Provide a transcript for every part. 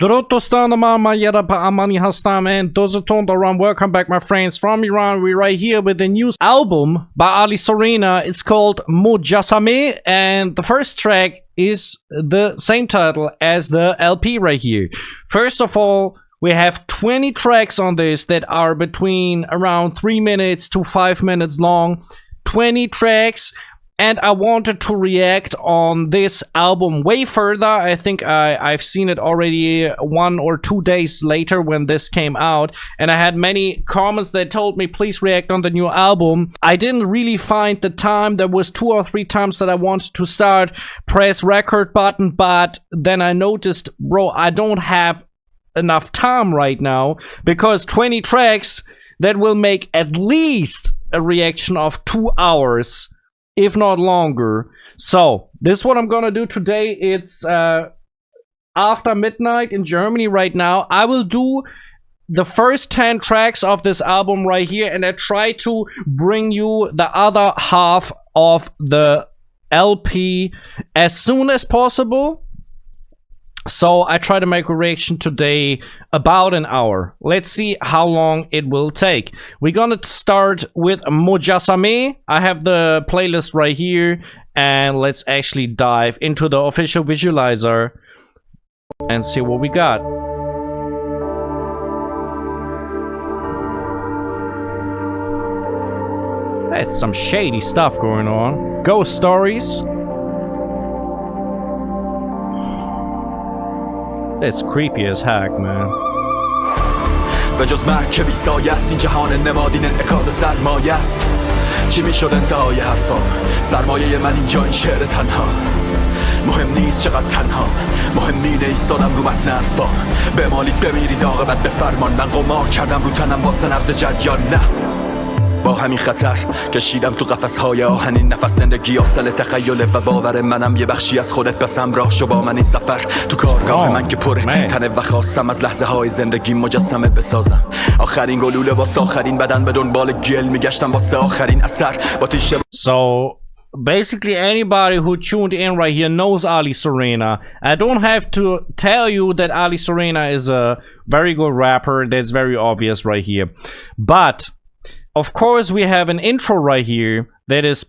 درود دوستان من یه رپ امانی هستم and دوزتون دارم. Welcome back my friends from Iran. We're right here with the new album by Ali Sorena. It's called Mojassameh and the first track is the same title as the LP right here. First of all, we have 20 tracks on this that are between around 3 minutes to 5 minutes long. 20 tracks. And I wanted to react on this album way further. I think I've seen it already 1 or 2 days later when this came out. And I had many comments that told me, please react on the new album. I didn't really find the time. There was 2 or 3 times that I wanted to start, press record button. But then I noticed, bro, I don't have enough time right now. Because 20 tracks, that will make at least a reaction of 2 hours. If not longer. So, this is what I'm gonna do today. It's after midnight in Germany right now. I will do the first 10 tracks of this album right here, and I try to bring you the other half of the LP as soon as possible. So I try to make a reaction today about an hour. Let's see how long it will take. We're gonna start with Mojassameh. I have the playlist right here, and let's actually dive into the official visualizer and see what we got. That's some shady stuff going on. Ghost stories. It's creepy as heck, man. به جز مرگ که بی‌سایه است این جهان نمادین انعکاس سرمایه است. چی میشد انتهای حرفا؟ سرمایه من اینجا این شعر تنها. مهم نیست چقدر تنها، مهم اینه ایستادم رو متن حرفا. بمالید بمیرید عاقبت به فرمان. من قمار کردم رو تنم واسه نبض جریان. نه با همین خطر کشیدم تو قفس‌های آهنین نفس. زندگی حاصل تخیل و باور منم. یه بخشی از خودت پس همراه شو با من این سفر. تو کارگاه من که پره تنه و خواستم از لحظه های زندگی مجسمه بسازم. آخرین گلوله واسه آخرین بدن به دنبال گل میگشتم واسه آخرین اثر با تیشه. So basically anybody who tuned in right here knows Ali Sorena. I don't have to tell you that Ali Sorena is a very good rapper. That's very obvious right here. But of course, we have an intro right here that is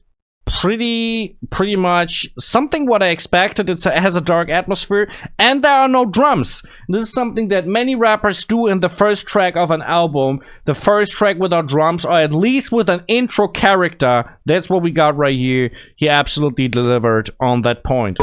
pretty much something what I expected. It has a dark atmosphere and there are no drums. This is something that many rappers do in the first track of an album. The first track without drums, or at least with an intro character. That's what we got right here. He absolutely delivered on that point.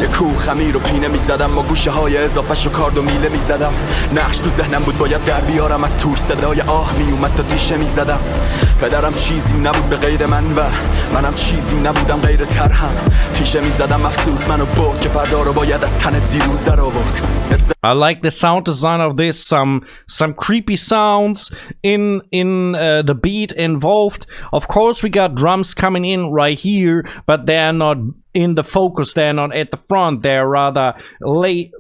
یه کوه خمیر و پینه میزدم با گوشه های اضافهش و کارد و میله میزدم. نقش تو ذهنم بود باید در بیارم از توش. صدای آه میومد تا تیشه میزدم. پدرم چیزی نبود به غیر من و منم چیزی نبودم غیر ترهم. تیشه میزدم افسوس منو برد که فردا رو باید از تن دیروز در آورد. I like the sound design of this. Some creepy sounds in the beat involved. Of course we got drums coming in right here, but they are not in the focus. They're not at the front. They're rather late,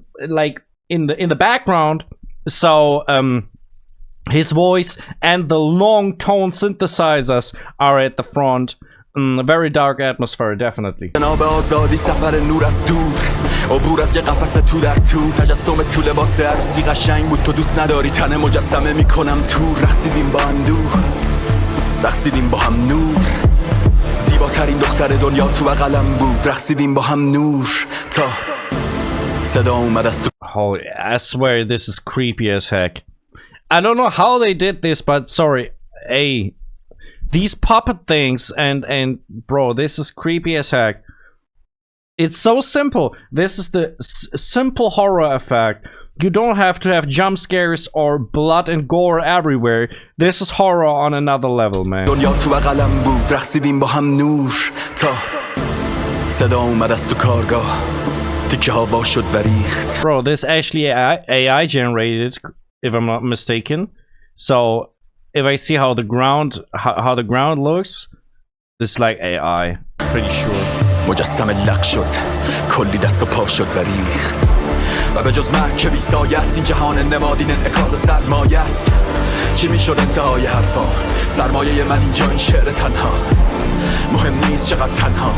like in the background. So his voice and the long tone synthesizers are at the front. Very dark atmosphere, definitely. جناب آزادی سفر نور از دور، عبور از یه قفس تو در تو. تجسم تو لباس عروسی قشنگ بود. تو دوست نداری تن مجسمه میکنم تو. رقصیدیم با اندوه، رقصیدیم با هم نور. زیباترین دختر دنیا تو بغلم بود. رقصیدیم با هم نور تا صدا اومد از تو. Oh, I swear this is creepy as heck. I don't know how they did this, but sorry. Hey, these puppet things and bro, this is creepy as heck. It's so simple. This is the simple horror effect. You don't have to have jump scares or blood and gore everywhere. This is horror on another level, man. دنیا تو بغلم بود. رقصیدیم با هم نور تا صدا اومد از تو کارگاه. تیکه ها وا شد و ریخت. Bro, this actually AI generated, if I'm not mistaken. So if I see how the ground looks, it's like AI, pretty sure. مجسمه لق شد، کلی دست و پا شد و ریخت. و به جز مرگ که بی‌سایه است این جهان نمادین انعکاس سرمایه است. چی میشد انتهای حرفا سرمایه من اینجا این شعر تنها مهم نیست چقدر تنها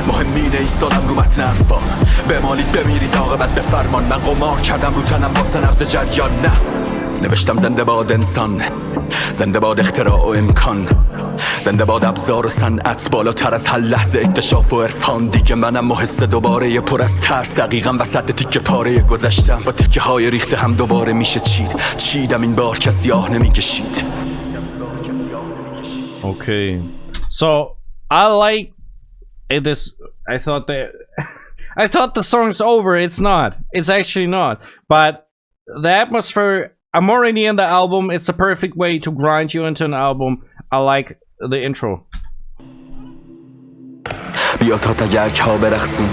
مهم اینه ایستادم رو متن حرفا بمالید بمیرید عاقبت به فرمان من قمار کردم رو تنم واسه نبض جریان نه نوشتم زنده باد انسان زنده باد اختراع و امکان زنده باد ابزار و صنعت بالاتر از هر لحظه اکتشاف و عرفان دیگه منم و حس دوباره پر از ترس دقیقاً وسط تیکه پاره گذشتم با تیکه های ریخته هم دوباره میشه چیدم این بار کسی آه نمیکشید. Okay, so I like this. I thought that I thought the song's over. It's not. It's actually not. But the atmosphere. I'm already in the album. It's a perfect way to grind you into an album. I like the intro. بیا تا تگرگ ها برقصیم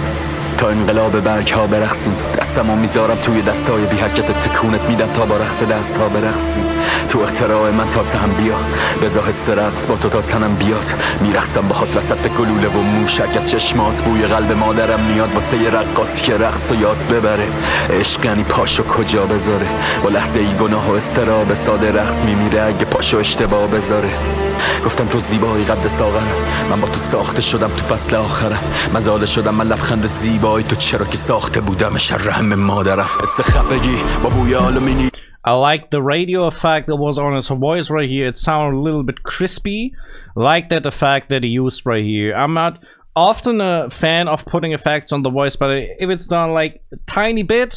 تا انقلاب برگ ها برقصیم دستمو میذارم توی دستای بی حرکت تکونت میدم تا با رقص دست ها برقصیم تو اختراع من تا تهم بیا بزا حس رقص با تو تا تنم بیاد میرقصم باهات وسط گلوله و موشک از چشمات بوی قلب مادرم میاد واسه یه رقاصی که رقص و یاد ببره عشق یعنی پاشو کجا بذاره با لحظه ای گناه و استراب ساده رقص میمیره اگه پاشو اشتباه بذاره گفتم تو زیبایی قد ساغرم من با تو ساخته شدم تو فصل آخرم مزاله شدم من لبخند زیبایی تو چرا که ساخته بودم شر همه مادرم حس خفگی با بوی آلومینی. I like the radio effect that was on his voice right here. It sounded a little bit crispy. I like that effect that he used right here. I'm not often a fan of putting effects on the voice, but if it's done like a tiny bit,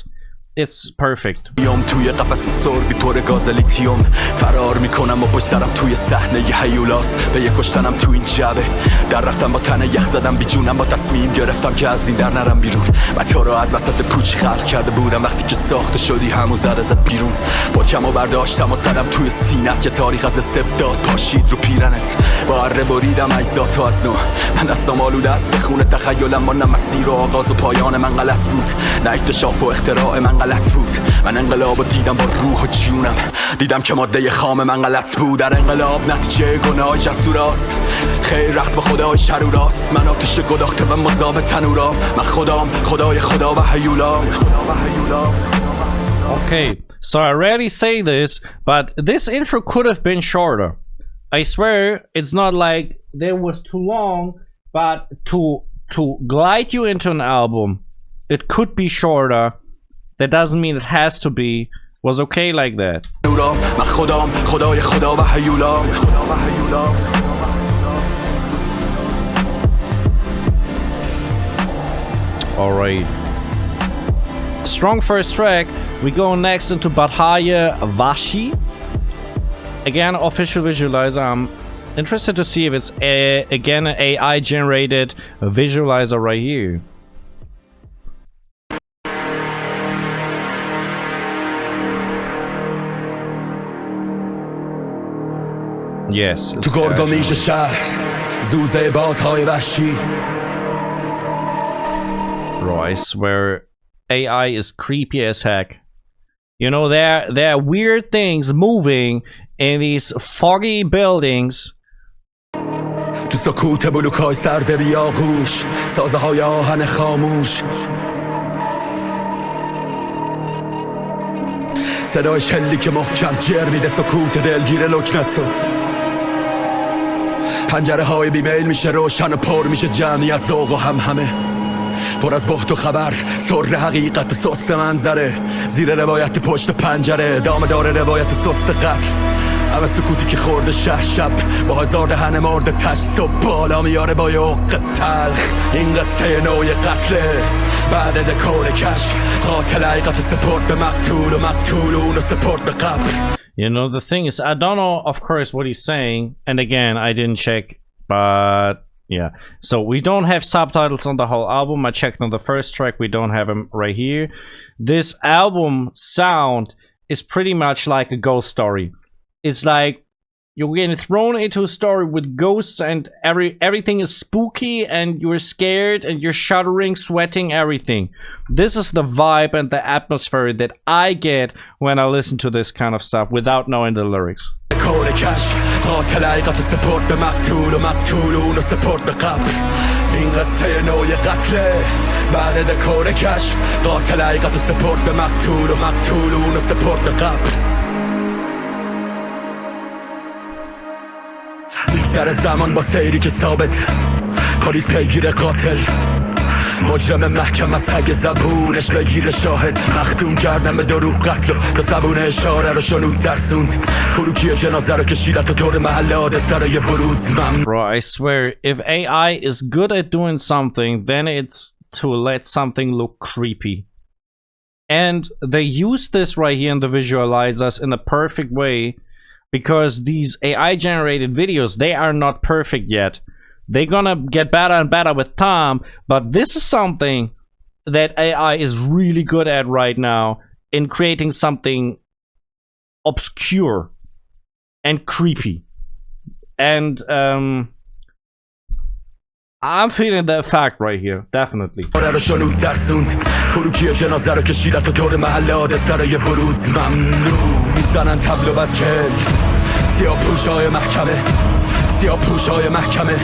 it's perfect. بیام توی قفس سربی پر گاز لیتیوم فرار میکنم و پشت سرم توی صحنه ی هیولاس به یه کشتنم تو این جبه در رفتم با تن یخ زدم بی جونم با تصمیم گرفتم که از این در نرم بیرون و تو رو از وسط پوچ خلق کرده بودم وقتی که ساخته شدی همو زد ازت بیرون پاکم و برداشتم و زدم توی سینت یه تاریخ از استبداد پاشید رو پیرنت با اره بریدم اجزاتو از نو من دستم آلوده است به خون تخیلم ما نه مسیر و آغاز و پایان من غلط بود نه اکتشاف و اختراع من غلط بود من انقلابو دیدم با روح و جونم دیدم که ماده خام من غلط بود در انقلاب نتیجه گناه جسوراست خیر رقص با خدای شروراست من آتش گداخته و مذاب تنورام من خدام خدای خدا و هیولام. Okay, so I rarely say this, but this intro could have been shorter. I swear it's not like there was too long, but to glide you into an album, it could be shorter. That doesn't mean it has to be. Was okay like that. Alright. Strong first track. We go next into Badhaye Vahshi. Again, official visualizer. I'm interested to see if it's again an AI generated visualizer right here. Yes. تو گرگامیش شهر زوزه بادهای وحشی. Bro, I swear AI is creepy as heck. You know, there are weird things moving in these foggy buildings. تو سکوت بلوکای سرد بیاغوش سازه های آهن خاموش صدای شلی که محکم جر میده سکوت دلگیر لکنتو پنجره های بیمیل میشه روشن و پر میشه جمعیت ذوق و همه پر از بحت و خبر سر حقیقت سست منظره زیر روایت پشت پنجره دام داره روایت سست قتل همه سکوتی که خورده شب با هزار دهن مرد تش صبح بالا میاره با یوق تلخ این قصه نوع قتله بعد دکور کشف قاتل حقیقت سپورت به مقتول و مقتول اونو سپورت به قبر. You know, the thing is, I don't know, of course, what he's saying. And again, I didn't check, but yeah. So we don't have subtitles on the whole album. I checked on the first track. We don't have them right here. This album sound is pretty much like a ghost story. It's like you're getting thrown into a story with ghosts and everything is spooky and you're scared and you're shuddering, sweating, everything. This is the vibe and the atmosphere that I get when I listen to this kind of stuff without knowing the lyrics. قاتل حقیقت سپورت به مقتول و مقتول اونو سپورت به قبر این قصه نوع قتله بعد دکور کشف قاتل حقیقت سپورت به مقتول و مقتول اونو سپورت به قبر. میگذره زمان با سیری که ثابت پلیس پیگیر قاتل مجرم محکم سگ زبونش بگیر شاهد مختوم کردن به دروغ قتل و تا زبون اشاره رو شنود ترسوند خروکی جنازه رو کشیدن تا دور محله حادثه یه ورود Bro, I swear, if AI is good at doing something, then it's to let something look creepy. And they use this right here in the visualizers in a perfect way, because these AI generated videos, they are not perfect yet. They're gonna get better and better with time, but this is something that AI is really good at right now in creating something obscure and creepy. And I'm feeling the effect right here, definitely. خروکی جنازه رو کشیدن تا دور محله حادثه یه ورود ممنوع میزنن تبلو بد کل سیاه پوشای محکمه سیاه پوشای محکمه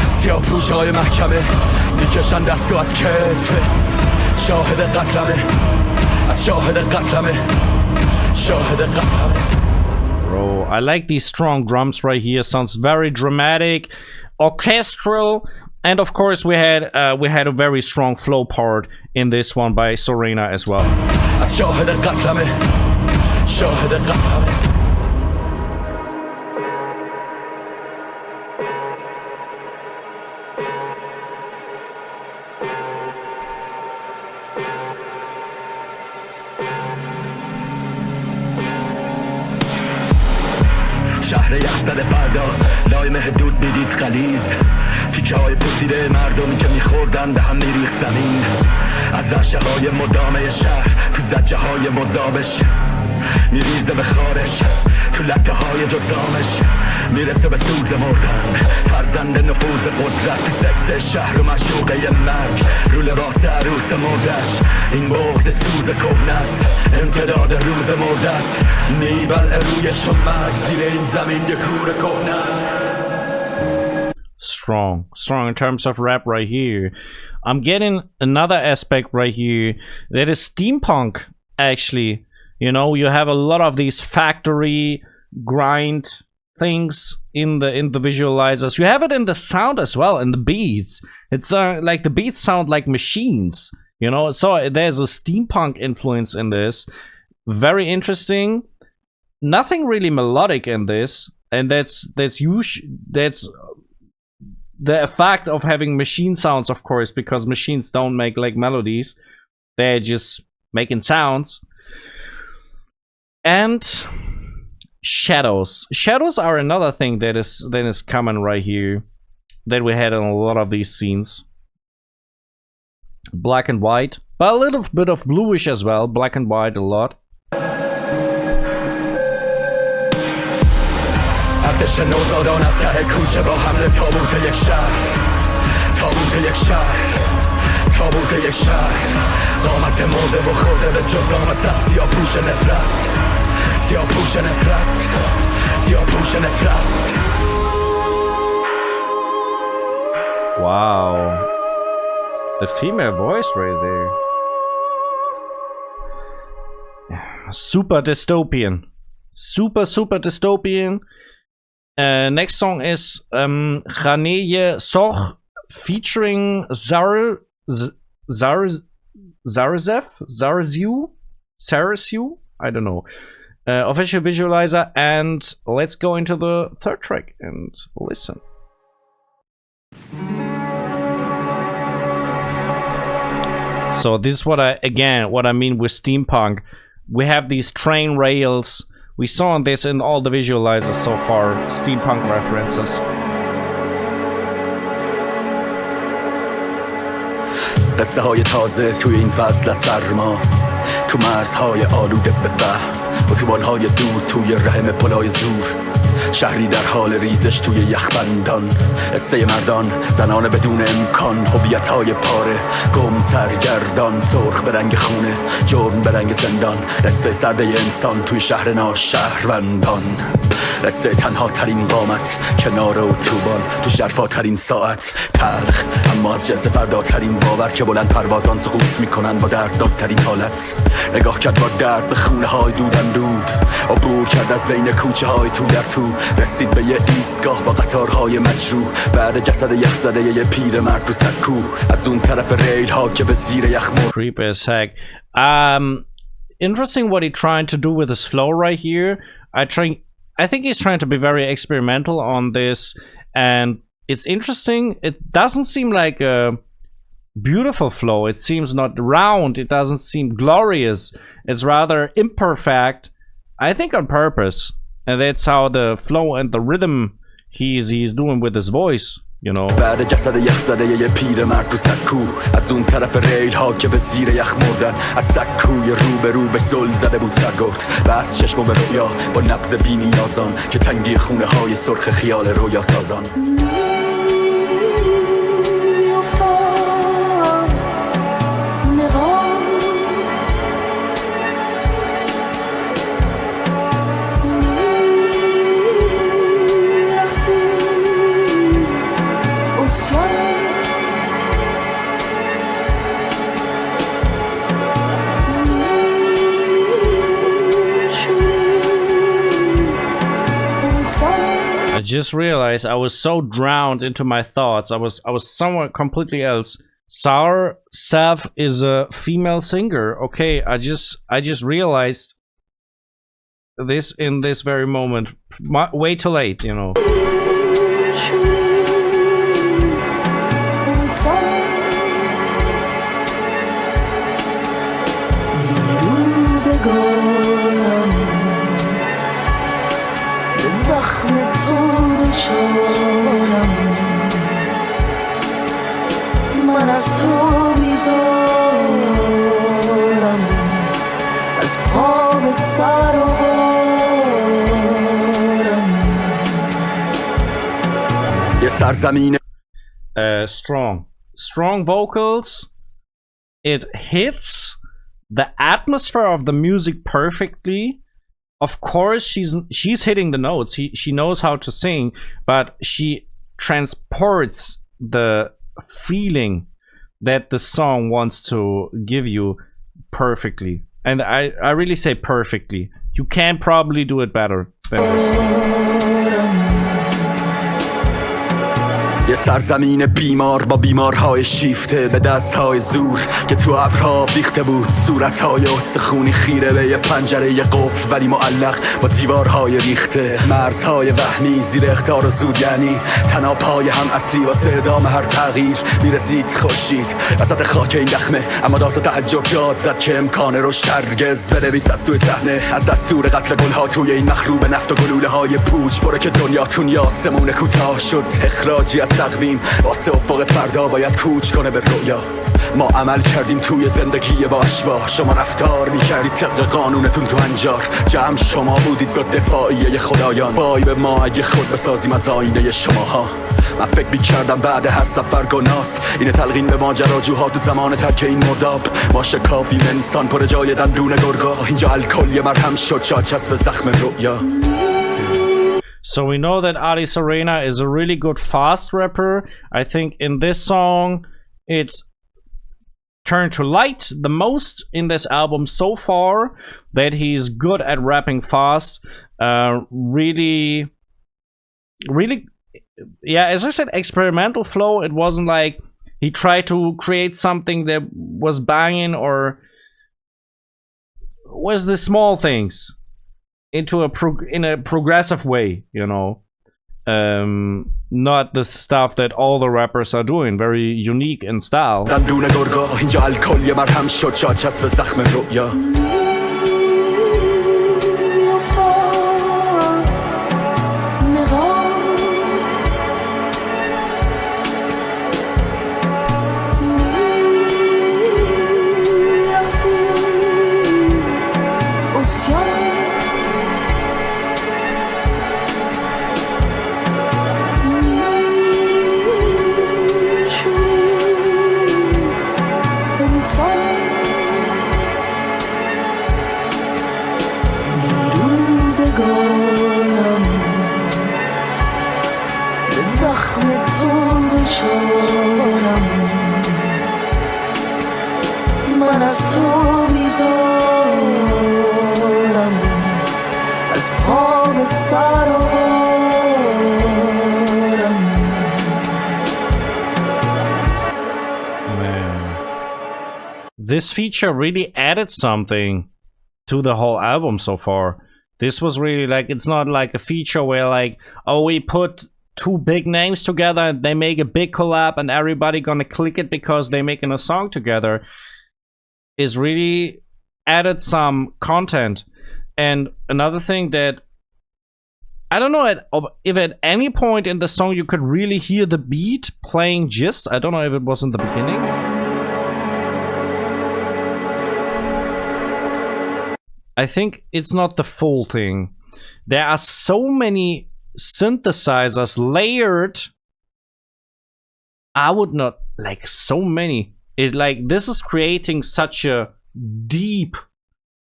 سیاه پوشای محکمه میکشن دستو از کتفه شاهد قتلمه از شاهد قتلمه شاهد قتلمه. Bro, I like these strong drums right here. Sounds very dramatic, orchestral. And of course we had a very strong flow part in this one by Sorena as well. شهر یخزد فردا لایم حدود بیدید غلیظ تیکه های پوسیده مردمی که میخوردن به هم میریخت زمین از رشه های مدامه شهر تو زجه های مذابش میریزه به خارش تو لطه های جزامش میرسه به سوز مردن فرزند نفوذ قدرت تو سکس شهر و مشوقه مرگ رو لباس عروس مردش این بغض سوز کهنست امتداد روز مردست میبلع رویش و مرگ زیر این زمین یه کور کهنست. Strong in terms of rap right here. I'm getting another aspect right here that is steampunk actually. You know, you have a lot of these factory grind things in the visualizers. You have it in the sound as well, in the beats. It's like the beats sound like machines, you know. So there's a steampunk influence in this. Very interesting. Nothing really melodic in this, and that's the effect of having machine sounds, of course, because machines don't make like melodies. They're just making sounds. And shadows are another thing that is common right here that we had in a lot of these scenes. Black and white, but a little bit of bluish as well. Black and white a lot. ارتش نوزادان از ته کوچه با حمله تابوت یک شهر تابوت یک شهر تابوت یک شهر قامت مرده و خورده به جزام صد سیاه پوش نفرت سیاه پوش نفرت سیاه پوش نفرت. Wow, the female voice right there. Super dystopian, super dystopian. Next song is Khaneye Sorkh featuring SarrSew, I don't know. Official visualizer, and let's go into the third track and listen. So this is what I mean with steampunk. We have these train rails. We saw this in all the visualizers so far, steampunk references. قصه های تازه توی این فصل از سرما تو مرزهای آلوده به وهم اتوبان‌های دور توی رحم پلای زور شهری در حال ریزش توی یخبندان قصه مردان زنان بدون امکان هویت‌های پاره گم سرگردان سرخ به رنگ خونه جرم به رنگ زندان قصه سرده انسان توی شهر ناشهروندان قصه تنها ترین قامت کنار اتوبان تو ژرفاترین ساعت تلخ اما از جنس فرداترین باور که بلند پروازان سقوط میکنن با دردناکترین حالت نگاه کرد با درد به خونه های دودن دود عبور کرد از بین کوچه های تو در تو تو رسید به یه ایستگاه با قطارهای مجروح بعد جسد یخ زده یه پیر مرد تو سکو از اون طرف ریل ها که به زیر یخ مرد. Creep as heck. Interesting what he's trying to do with his flow right here. I think he's trying to be very experimental on this, and it's interesting. It doesn't seem like a beautiful flow. It seems not round. It doesn't seem glorious. It's rather imperfect, I think on purpose, and that's how the flow and the rhythm he's doing with his voice, you know. بعد جسد یخ زده یه پیر مرد تو سکو از اون طرف ریل ها که به زیر یخ مردن از سکوی رو به رو به زل زده بود سرگرد و از چشم به رویا با نبض بی نیازان که تنگی خونه های سرخ خیال رویا سازان. I just realized I was so drowned into my thoughts. I was somewhere completely else. SarrSew is a female singer. Okay, I just realized this in this very moment. Way too late, you know. زخم تو دوچارم من از تو بیزارم از پا به سر و بارم یه سرزمین strong vocals. It hits the atmosphere of the music perfectly. Of course, she's hitting the notes. She knows how to sing, but she transports the feeling that the song wants to give you perfectly. And I really say perfectly. You can probably do it better than this. یه سرزمین بیمار با بیمارهای شیفته به دستهای زور که تو ابرها بیخته بود صورتهای استخونی خیره به یه پنجره یه قفل ولی معلق با دیوارهای ریخته مرزهای وهمی زیر اخطار و زور یعنی تنابهای هم اصری واسه ادامه هر تغییر میرسید خورشید وسط خاک این دخمه اما داز تعجب داد زد که امکان رشد هرگز بنویس از توی صحنه از دستور قتل گلها توی این مخروب نفت و گلوله های پوچ برو که دنیاتون یاسمون کوتاه شد اخراجی از تقویم واسه افق فردا باید کوچ کنه به رویا ما عمل کردیم توی زندگی با اشباح شما رفتار میکردید طبق قانونتون تو انجار جمع شما بودید با دفاعیه خدایان وای به ما اگه خود بسازیم از آینه شماها من فکر میکردم بعد هر سفر گناست اینه تلقین به ماجراجوها تو زمان ترک این مرداب ما شکافیم انسان پر جای دندون گرگا اینجا الکل یه مرهم شد شاد چسب زخم رویا. So we know that Ali Sorena is a really good fast rapper. I think in this song it's turned to light the most in this album so far, that he's good at rapping fast. Really, yeah, as I said, experimental flow. It wasn't like he tried to create something that was banging or was the small things into in a progressive way, you know. Not the stuff that all the rappers are doing, very unique in style. this feature really added something to the whole album so far. This was really like, it's not like a feature where like, oh, we put two big names together and they make a big collab and everybody gonna click it because they're making a song together. It's really added some content. And another thing that I don't know if at any point in the song you could really hear the beat playing just. I don't know if it was in the beginning. I think it's not the full thing. There are so many synthesizers layered. I would not like so many. It like this is creating such a deep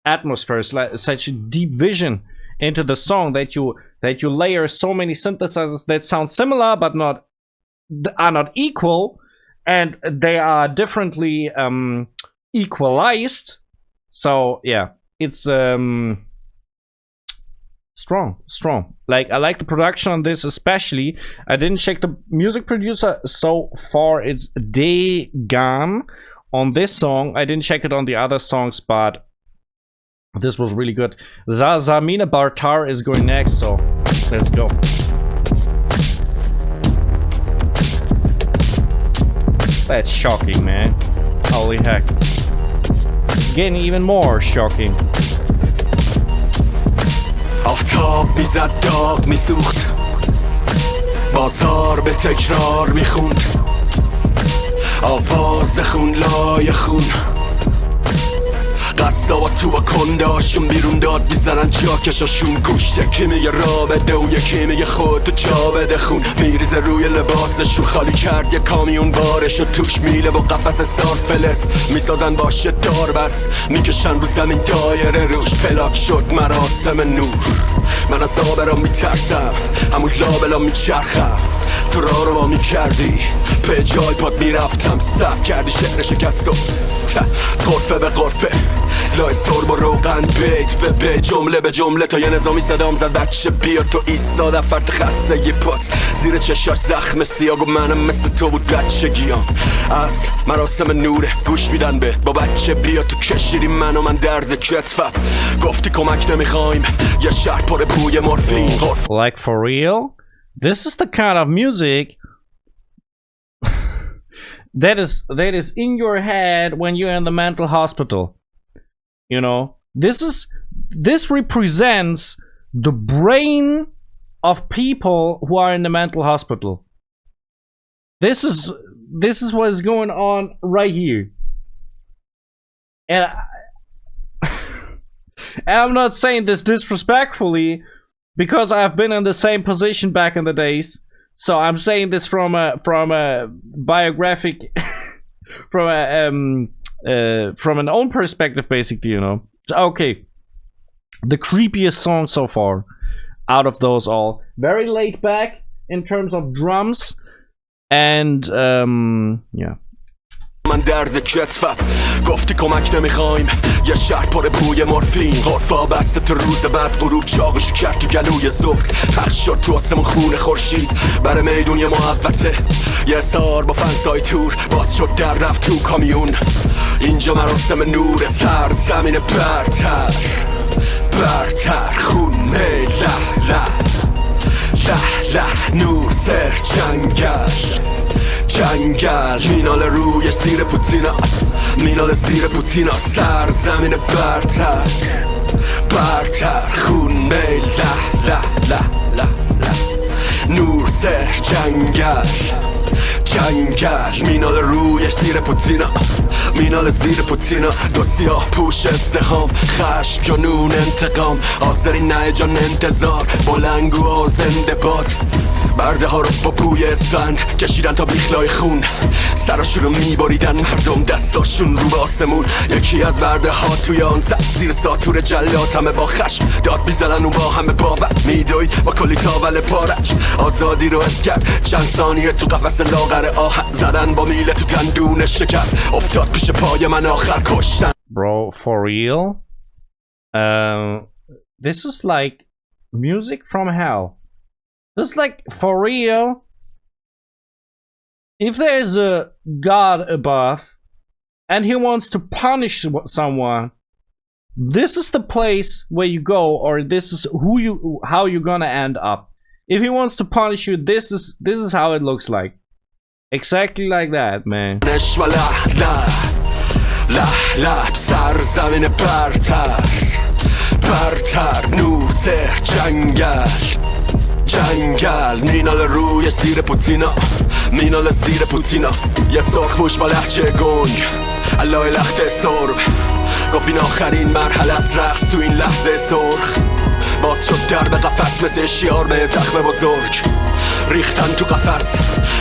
atmosphere, such a deep vision into the song that you layer so many synthesizers that sound similar but are not equal, and they are differently equalized. So yeah, it's strong. Like, I like the production on this especially. I didn't check the music producer so far. It's Degan on this song. I didn't check it on the other songs, but this was really good. Sarzamine Bartar is going next, so let's go. That's shocking, man. Holy heck. It's getting even more shocking. آفتاب میزد داغ میسوخت بازار به تکرار میخوند آواز خون لای خون قصابا تو با کنداشون بیرون داد میزنن جاکشاشون گوشت کی میگه را بده و یکی میگه خودتو جا بده خون میریزه روی لباسشون خالی کرد یه کامیون بارشو توش میله و قفس سارفلس میسازن باشه دار بس میکشن رو زمین دایره روش پلاک شد مراسم نور من از آبرا میترسم همون لابلا میچرخم تو راه رو با میکردی به جای پاد میرفتم سب کردی شعر شکست و غرفه به غرفه لای سرب و روغن بیت به بیت جمله به جمله تا یه نظامی صدام زد بچه بیا تو ایستاد فرد خسته یه پات زیر چشاش زخم سیاه و منم مثل تو بود بچگیام از مراسم نوره گوش میدن به با بچه بیا تو کشیری من و من درد کتفم گفتی کمک نمیخوایم یه شهر پر بوی مورفین Like for real? This is the kind of music that is in your head when you're in the mental hospital. You know, this represents the brain of people who are in the mental hospital. This is what is going on right here. And I'm not saying this disrespectfully because I've been in the same position back in the days. So I'm saying this from a biographic, from an own perspective, basically, you know. Okay, the creepiest song so far out of those all. Very laid back in terms of drums, and yeah. من درد کتفم گفتی کمک نمیخوایم یه شهر پر بوی مورفین غرفا بسته تو روز بعد غروب چاقشو کرد تو گلوی ظهر پخش شد تو آسمون خون خورشید برای میدون یه محوته یه سار با فنسای تور باز شد در رفت تو کامیون اینجا مراسم نور سرزمین برتر برتر خونه له نور سر جنگل مینال روی زیر پوتینا مینال زیر پوتینا سرزمین برتر خونه له نور سر جنگل مینال روی زیر پوتینا مینال زیر پوتینا دو سیاه پوش ازدهام خشم جنون انتقام حاضری نه جان انتظار بلنگو و زنده باد برده ها رو با بوی اسفند کشیدن تا بیخلای خون سراشون رو میبریدن مردم دستاشون رو به آسمون یکی از برده ها توی آن زد زیر ساتور جلات همه با خشم داد میزنن و با همه باور میدوید با کلی تاول پارش آزادی رو حس کرد چند ثانیه تو قفس لاغر آهن زدن با میله تو دندون شکست افتاد پیش پای من آخر کشتن. Bro, for real? This is like music from hell. This is like, for real, if there is a God above, and he wants to punish someone, this is the place where you go, or this is how you're gonna end up. If he wants to punish you, this is how it looks like. Exactly like that, man. سرزمین برتر برتر نور سر جنگل مینال روی زیر پوتینا مینال زیر پوتینا یه سرخ موش با لحجه گنگ علای لخت سرب گفت این آخرین مرحله از رقص تو این لحظه سرخ باز شد در به قفص مثل شیار به زخم بزرگ ریختن تو قفص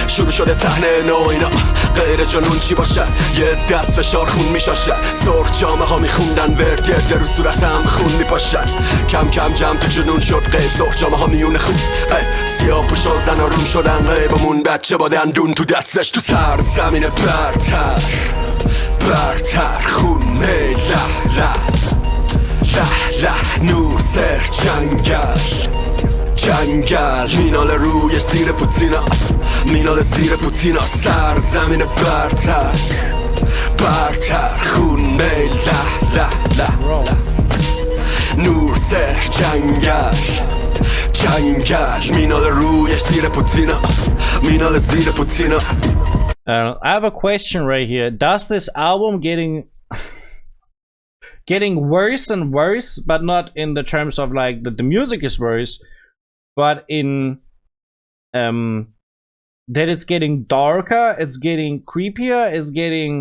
شروع شده صحنه نو اینا غیر جنون چی باشه یه دست فشار خون میشاشه سرخ جامعه ها میخوندن ورد یه رو صورتم خون میپاشن کم کم جمع تو جنون شد غیب سرخ جامعه ها میونه خون سیاه پوش و زن روم شدن غیبمون بچه با دندون تو دستش تو سرزمین برتر برتر خونه له نور سر جنگل مینال روی زیر پوتینا مینال زیر پوتینا سرزمین برتر برتر خونه له نور سر جنگل مینال روی زیر پوتینا مینال زیر پوتینا. I have a question right here. Does this album getting worse and worse, but not in the terms of like the music is worse, but in that it's getting darker, it's getting creepier, it's getting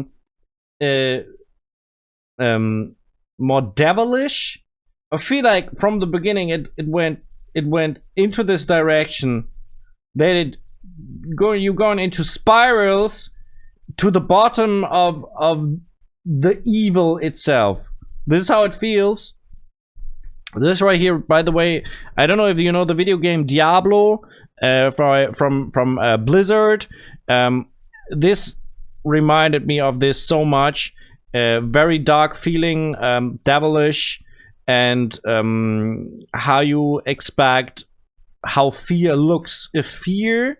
more devilish? I feel like from the beginning it went into this direction that you're going into spirals to the bottom of the evil itself. This is how it feels. This right here, by the way, I don't know if you know the video game Diablo from Blizzard. This reminded me of this so much. Very dark feeling, devilish, and how you expect how fear looks. If fear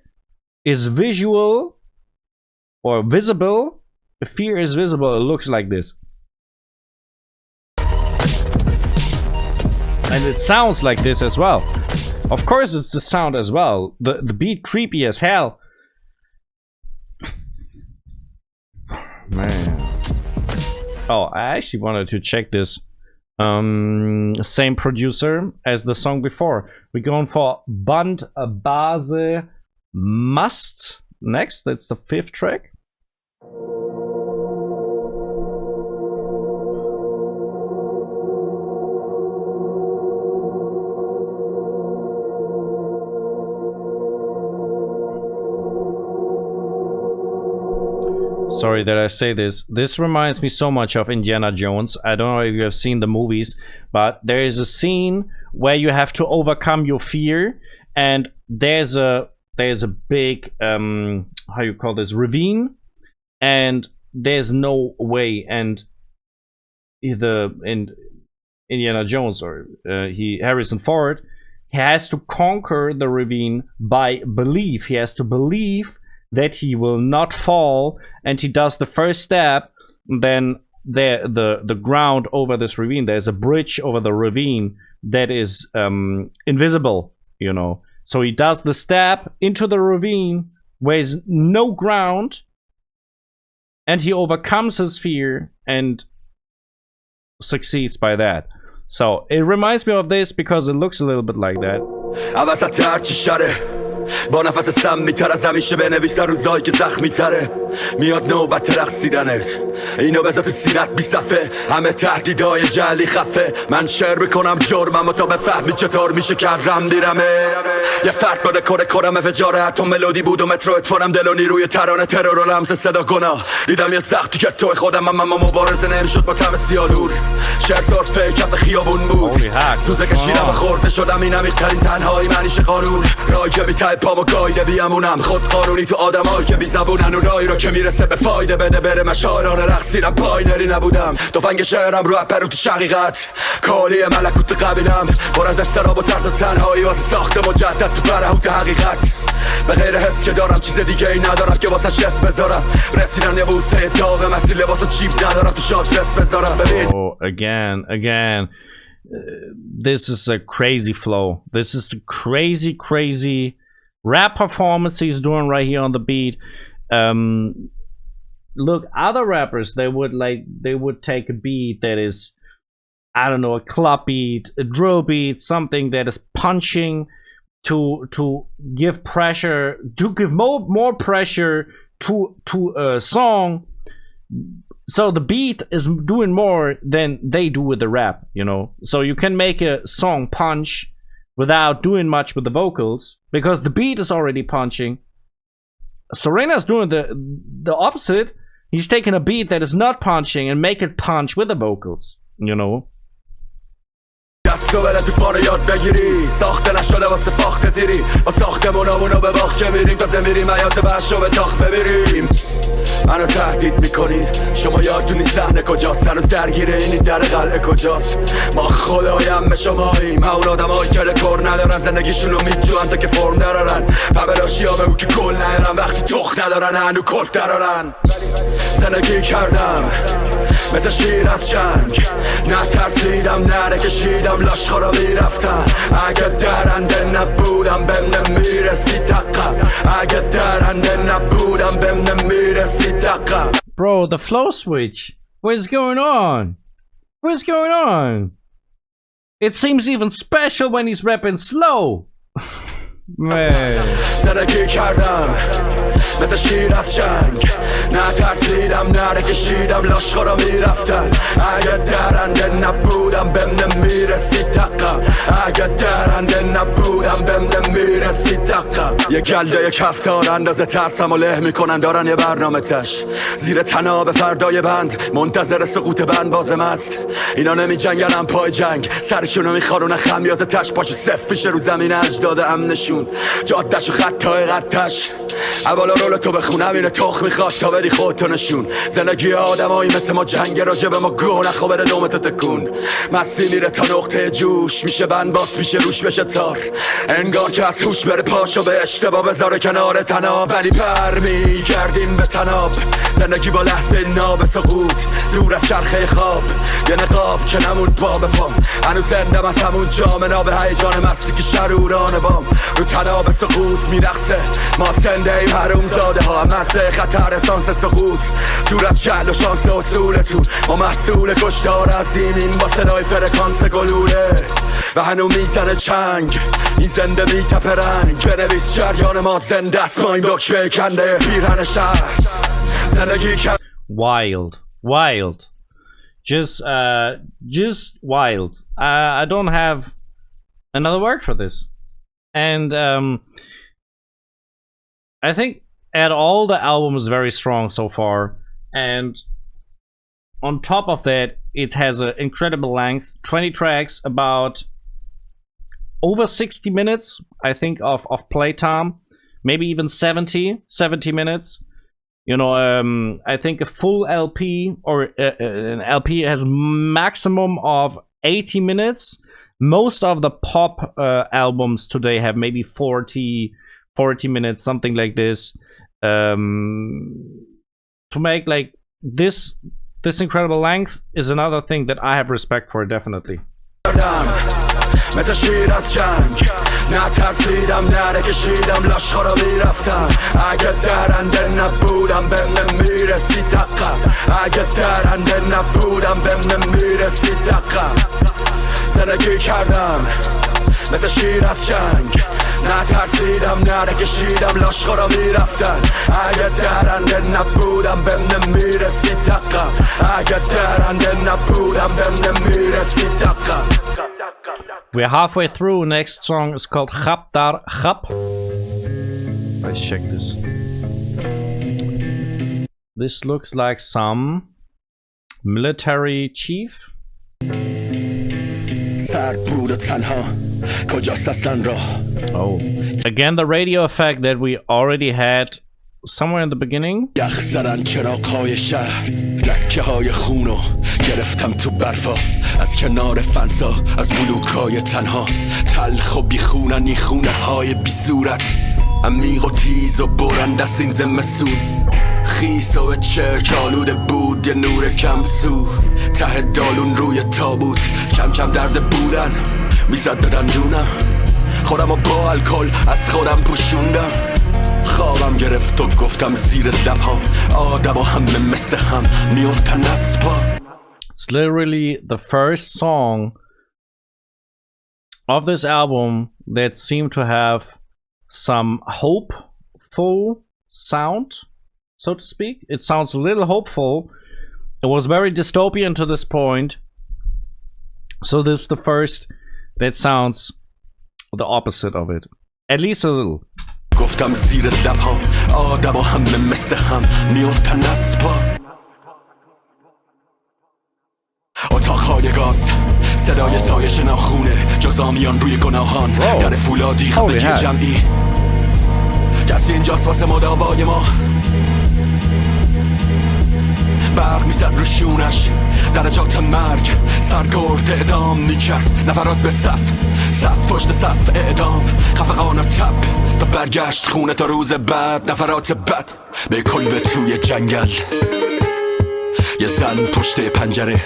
is visual or visible, if fear is visible, it looks like this. And it sounds like this as well. Of course it's the sound as well. The beat creepy as hell. Man. Oh, I actually wanted to check this. Same producer as the song before. We're going for Bandbaze Mast. Next, that's the 5th track. Sorry that I say this. This reminds me so much of Indiana Jones. I don't know if you have seen the movies, but there is a scene where you have to overcome your fear, and there's a big how you call this, ravine, and there's no way, and either in Indiana Jones or Harrison Ford, he has to conquer the ravine by belief. He has to believe that he will not fall, and he does the first step. Then the ground over this ravine, there's a bridge over the ravine that is invisible, you know. So he does the step into the ravine where there's no ground, and he overcomes his fear and succeeds by that. So it reminds me of this because it looks a little bit like that. با نفس سم میتر از همیشه بنویسن روزایی که زخمی تره میاد نوبت رقصیدنت اینو بذات سینت بی صفه همه تهدیدای جلی خفه من شعر بکنم جرمم تا بفهمی چطور میشه کرد رم دیرمه یه فرد بده کره کرم فجاره حتی ملودی بود و مترو اتفارم دل و نیروی ترانه ترور و لمس صدا گناه دیدم یه سختی که توی خودم اما مبارزه نمیشد با طعم سیالور شعر سرفه کف خیابون بود سوزه کشیدم خورده شدم این عمیق‌ترین تنهایی منیش قانون راهی که بی ته پامو گایده بیامونم خود قانونی تو آدمایی که بی زبونن و راهی رو که میرسه به فایده بده بره من شاعرانه رقصیدم پاینری نبودم تفنگ شعرم رو اپرو تو شقیقت کالی ملکوت قبیلم پر از استراب و ترس و تنهایی واسه ساخت مجدد تو برهوت حقیقت به غیر حس که دارم چیز دیگه ای ندارم که واسه اسم بذارم رسیدن یه بوسه داغ مسیر لباس و چیپ ندارم تو شادرس بذارم Oh, again, this is a crazy flow. This is a crazy rap performance he's doing right here on the beat. Look, other rappers, they would take a beat that is, I don't know, a club beat, a drill beat, something that is punching to give pressure, to give more pressure to a song. So the beat is doing more than they do with the rap, you know. So you can make a song punch without doing much with the vocals because the beat is already punching. Sorena's doing the opposite. He's taking a beat that is not punching and make it punch with the vocals, you know. دستو بله تو فانو یاد بگیری ساخته نشده واسه فاخت تیری با ساختمونامونو به باخت که میریم تازه میریم حیات وحشو به تاخت ببیریم منو تهدید میکنید شما یادتونی صحنه کجاست هنوز درگیره اینی در قلعه کجاست ما خدایم به شماییم اون آدمایی که رکور ندارن زندگیشونو میجوان تا که فرم درارن پبلاشی ها بگو که کل نهرن وقتی تخ ندارن هنو کل درارن زندگی کردم مثل شیر از جنگ نترسیدم نره کشیدم لاشخورا میرفتم اگه درنده نبودم بهم نمیرسی دقم اگه درنده نبودم بهم نمیرسی دقم Bro, the flow switch. What is going on? What is going on? It seems even special when he's rapping slow. Man. زندگی کردم مثل شیر از جنگ نترسیدم نره کشیدم لاشخورا میرفتن اگه درنده نبودم بهم نمیرسی دقم اگه درنده نبودم بهم نمیرسی دقم یه گله یه کفتار اندازه ترسم و له میکنن دارن یه برنامه تش زیر تناب فردای بند منتظر سقوط بندباز مست اینا نمی جنگن پای جنگ سرشونو میخارونن خمیازه تش پاشو صف پیش رو زمین اجداد امنشون جادش و خطای قدش اولا رول تو بخونم اینه تخ میخواد تا بری خودتو نشون زندگی آدمایی مثل ما جنگ راجع به ما گو نخوا بره دومتو تکون مستی میره تا نقطه جوش میشه بندباز میشه روش بشه تار انگار که از هوش بره پاشو به اشتباه بذاره کنار تناب ولی پر میگردیم به تناب زندگی با لحظه ناب سقوط دور از چرخه خواب یه نقاب که نمون پا به پام هنوز زندم از همون جام ناب هیجان مستی که شروران بام رو تناب سقوط میرخصه ما زنده ایم حروم زاده ها مزه خطر اسانس سقوط دور از جهل و شانس اصولتون ما محصول کشتار عظیمین با صدای فرکانس گلوله و هنو میزنه چنگ این زنده میتپه رنگ بنویس جریان ما زنده است ما این دکمه کنده پیرهن شهر زندگی کن wild just wild. I don't have another word for this. And I think at all the album is very strong so far, and on top of that it has an incredible length, 20 tracks, about over 60 minutes I think of playtime, maybe even 70 minutes. You know, I think a full LP or an LP has maximum of 80 minutes. Most of the pop albums today have maybe 40 minutes, something like this. To make like this incredible length is another thing that I have respect for, definitely. مثل شیر از جنگ نترسیدم نره کشیدم لاشخورا میرفتم اگه درنده نبودم بهم نمیرسی دقم اگه درنده نبودم بهم نمیرسی دقم زندگی کردم مثل شیر از جنگ نترسیدم نره کشیدم لاشخورا میرفتن اگه درنده نبودم بهم نمیرسی دقم اگه درنده نبودم بهم نمیرسی دقم. We're halfway through. Next song is called Khab Dar Khab. Let's check this. This looks like some military chief. سرد بود و تنها کجاست اصلا راه. Oh. Again, the radio effect that we already had somewhere in the beginning. یخ زدن چراغ‌های شهر، لکه‌های خونو گرفتم تو برفا، از کنار فنسا، از بلوک‌های تنها، تلخ و بیخوننی خونه‌های بی صورت، عمیق و تیز و برند از این زمستون، خیس و چرک آلوده بود یه نور کم سو، ته دالون روی تابوت کم کم درد بودن میزد به دندونم، خودم و با الکل از خودم پوشوندم، خوابم گرفت و گفتم زیر لبهام آدم و همه مثل هم میفتن از پا. It's literally the first song of this album that seemed to have some hopeful sound, so to speak. It sounds a little hopeful. It was very dystopian to this point. So this is the first that sounds the opposite of it. At least a little. گفتم زیر لبهام آدم و همه مثل هم میفتن از پا. اتاقهای گاز صدای سایش ناخونه جزامیان روی گناهان در فولادی خفگی جمعی کسی اینجاست واسه مداوای ما برق میزد رو شونش درجات مرگ سرگرد اعدام میکرد نفرات به صف پشت صف اعدام خفقان و تب تا برگشت خونه تا روز بعد نفرات بد به کلبه توی جنگل یه زن پشت پنجره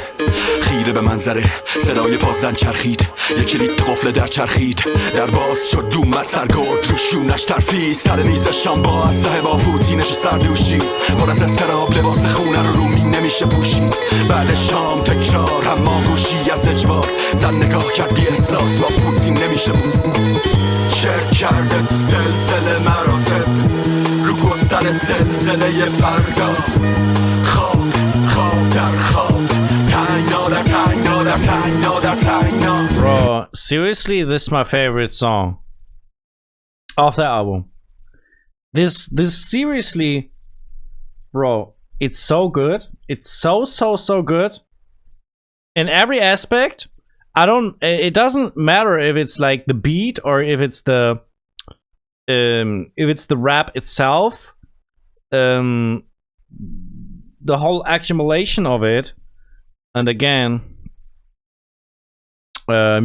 خیره به منظره صدای پازن چرخید یه کلید قفل در چرخید در باز شد اومد سرگرد رو شونش ترفی سر میز شام با اسلحه با پوتینش و سردوشی پر از استراب لباس خونه رو رومی نمیشه پوشید بعد شام تکرار هماگوشی از اجبار زن نگاه کرد بی احساس با پوتین نمیشه بوسید چرک کرده سلسله مراتب رو گستر زلزله فردا خواب در خواب تنگنا در تنگنا در تنگنا در تنگنا. Bro, seriously, this is my favorite song off the album. This seriously, bro, it's so good. It's so good in every aspect. It doesn't matter if it's like the beat or if it's the rap itself. The whole accumulation of it, and again,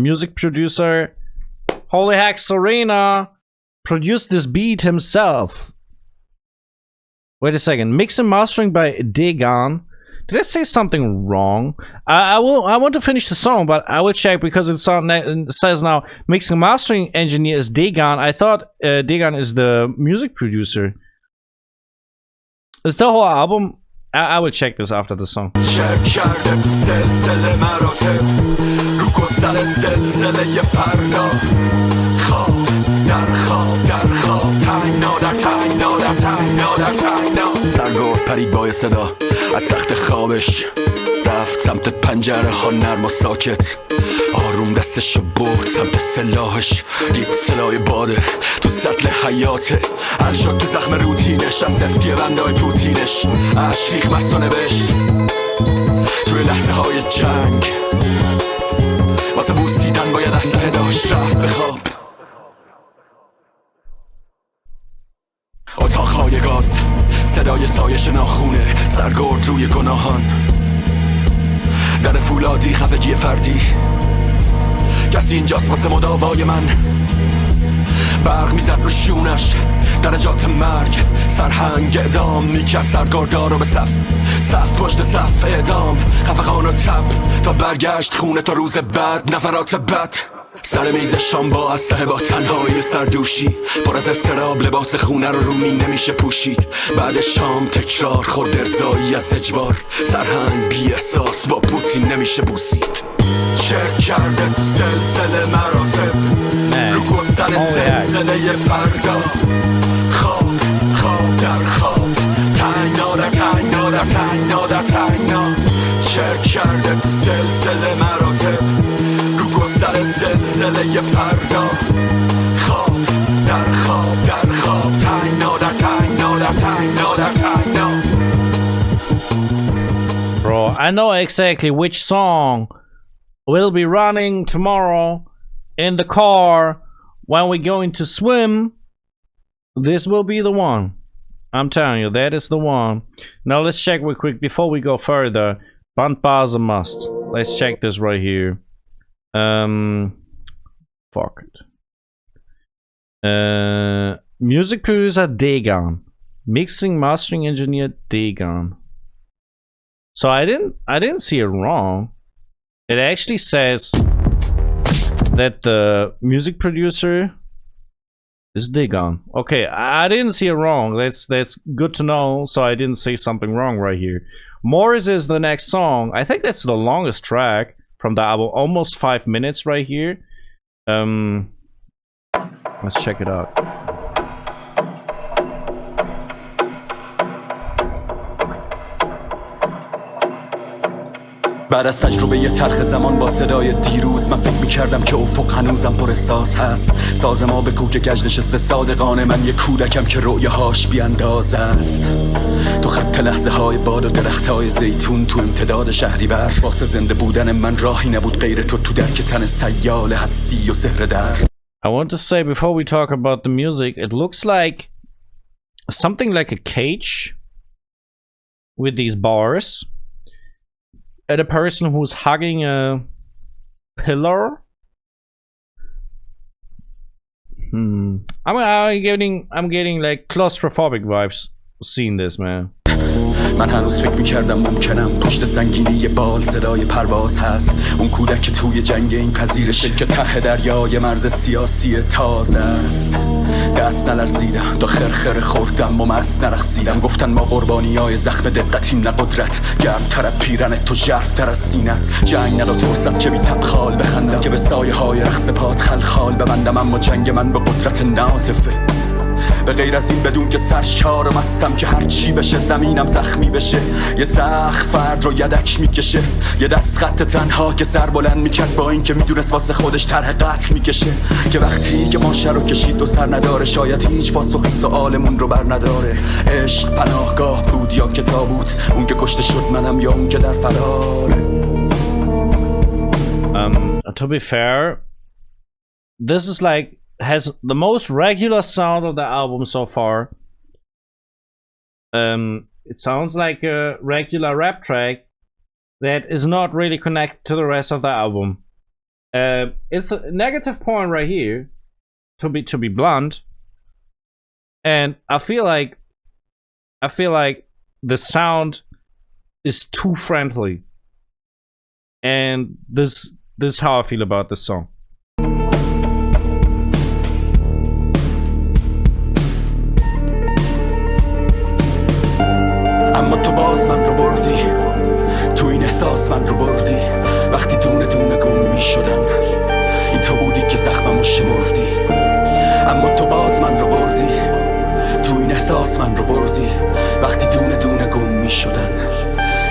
music producer Holy Hack Sorena produced this beat himself. Wait a second, mix and mastering by Degan. Did I say something wrong? I want to finish the song, but I will check because it says now mixing and mastering engineer is Degan. I thought Degan is the music producer. Is the whole album? I will check this after the song. سرگرد پرید با صدا از تخت خوابش رفت سمت پنجره ها نرم و ساکت آروم دستشو برد سمت سلاحش دید سلاح باده تو سطل حیاته حل شد تو زخم روتینش از سفتی بندای پوتینش اشریخ مست و نوشت توی لحظه های جنگ واسه بوسیدن باید اسلحه داشت رفت به خواب اتاقهای گاز صدای سایش ناخونه سرگرد روی گناهان در فولادی خفگی فردی کسی اینجاست واسه مداوای من برق میزد رو شونش درجات مرگ سرهنگ اعدام میکرد سرگردار رو به صف پشت صف اعدام خفقان و تب تا برگشت خونه تا روز بعد نفرات بد سر میز شام با اسلحه با تنهایی سردوشی پر از استراب لباس خونه رو رومی نمیشه پوشید بعد شام تکرار خود ارزایی از اجبار سرهنگ بی احساس با پوتین نمیشه بوسید چرک کرده سلسله مراتب رو گستر زلزله فردا خواب در خواب تنگنا در تنگنا در تنگنا در تنگنا چرک کرده سلسله مراتب رو گستر زلزله فردا خواب در خواب در خواب تنگنا در تنگنا در تنگنا در تنگنا. Bro, I know exactly which song will be running tomorrow in the car when we're going to swim, this will be the one. I'm telling you, that is the one. Now let's check real quick before we go further. Bandbaze Mast. Let's check this right here. Fuck it. Music producer Dagon. Mixing mastering engineer Dagon. So I didn't see it wrong. It actually says that the music producer is Dagon. Okay, I didn't see it wrong. That's good to know. So I didn't say something wrong right here. Morse is the next song. I think that's the longest track from the album. Almost 5 minutes right here. Let's check it out. بعد از تجربه یه تلخ زمان با صدای دیروز، من فکر میکردم که افق هنوزم پر احساس هست. ساز ما به کوک گج نشسته صادقانه، من یه کودکم که رؤیاهاش بیانداز است. تو خط لحظه های باد و درخت های زیتون، تو امتداد شهریور، واسه زنده بودن من راهی نبود غیر تو درک تن سیال هستی و سحر در. I want to say before we talk about the music, it looks like something like a cage with these bars. At a person who's hugging a pillar. I'm getting like claustrophobic vibes seeing this, man. من هنوز فکر میکردم ممکنم پشت سنگینی بال صدای پرواز هست. اون کودک که توی جنگ این پذیرشه که ته دریای مرز سیاسی تازه است. دست نلرزیدم، تا خرخره خوردم و مست نرقصیدم. گفتن ما قربانیای زخم دقتیم، نه قدرت. گرمتر از پیرنت تو ژرف‌تر از سینت. جنگ نداد فرصت که بی تبخال بخندم، که به سایه های رقص پات خلخال ببندم. اما جنگ من به قدرت ناطفه، به غیر از این بدون که سرشار و مستم، که هر چی بشه زمینم زخمی بشه. یه زخم فرد رو یدک میکشه، یه دست خط تنها که سر بلند میکرد با این که میدونست واسه خودش طرح قتل میکشه. که وقتی که ماشه رو کشید دو سر نداره، شاید هیچ پاسخی سوالمون رو بر نداره. عشق پناهگاه بود یا که تابوت، اون که کشته شد منم یا اون که در فراره. To be fair, this is like has the most regular sound of the album so far. It sounds like a regular rap track that is not really connected to the rest of the album. It's a negative point right here, to be blunt. And I feel like the sound is too friendly. And this is how I feel about this song. اما تو باز من رو بردی، تو این احساس من رو بردی. وقتی دونه دونه گم می شدم، این تو بودی که زخممو شمردی. اما تو باز من رو بردی، تو این احساس من رو بردی. وقتی دونه دونه گم می شدن،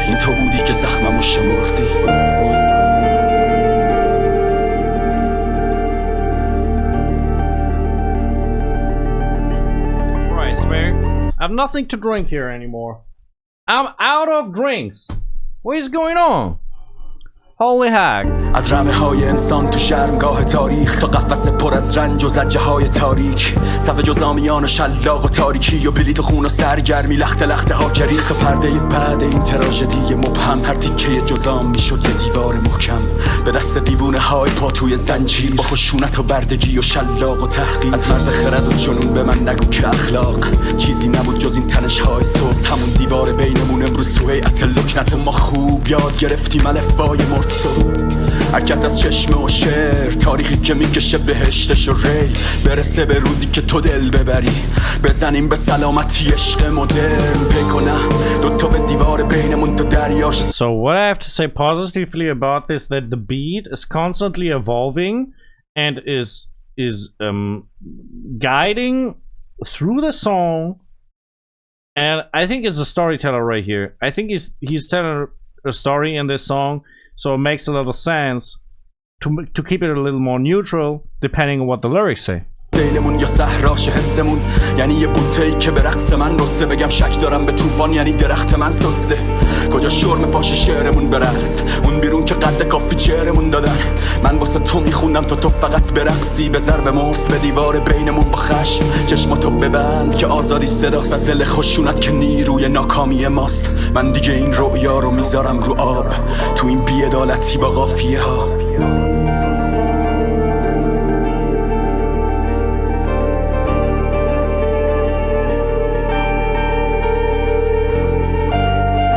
این تو بودی که زخممو شمردی. Christ, man. I have nothing to drink here anymore. I'm out of drinks. What is going on? Holy hack. از رمه های انسان تو شرمگاه تاریخ، تا قفس پر از رنج و زجه های تاریک. صف جزامیان و شلاق و تاریکی و بلیط و خون و سرگرمی، لخت لخت ها گریخ. تا پرده بعد این تراژدی مبهم، هر تیکه جزام میشد یه دیوار محکم. به دست دیوونه های پا توی زنجیر، با خشونت و بردگی و شلاق و تحقیر. از مرز خرد و جنون به من نگو که اخلاق چیزی نبود جز این تنش های سوز. همون دیوار بینمون امروز تو هیئت لکنت، ما خوب یاد گرفتیم الفبای مرس. حرکت از چشم و شعر، تاریخی که میکشه بهشتش و ریل. برسه به روزی که تو دل ببری، بزنیم به سلامتی عشق مدرن. پیکنه دوتا به دیوار بینمون تا دریاش. So what I have to say positively about this, that the beat is constantly evolving and is guiding through the song. And I think it's a storyteller right here. I think he's telling a story in this song. So it makes a lot of sense to keep it a little more neutral, depending on what the lyrics say. دیلمون یا صحراش حسمون، یعنی یه بوته‌ای که به رقص من رسه. بگم شک دارم به طوفان یعنی درخت من سسه. کجا شرم پاش شعرمون برقص، اون بیرون که قد کافی چهرمون دادن. من واسه تو میخوندم تو فقط برقصی. به ضرب مرس به دیوار بینمون با خشم. چشماتو ببند که آزادی صداست، از دل خشونت که نیروی ناکامی ماست. من دیگه این رؤیا رو میذارم رو آب، تو این بی‌عدالتی با قافیه ها.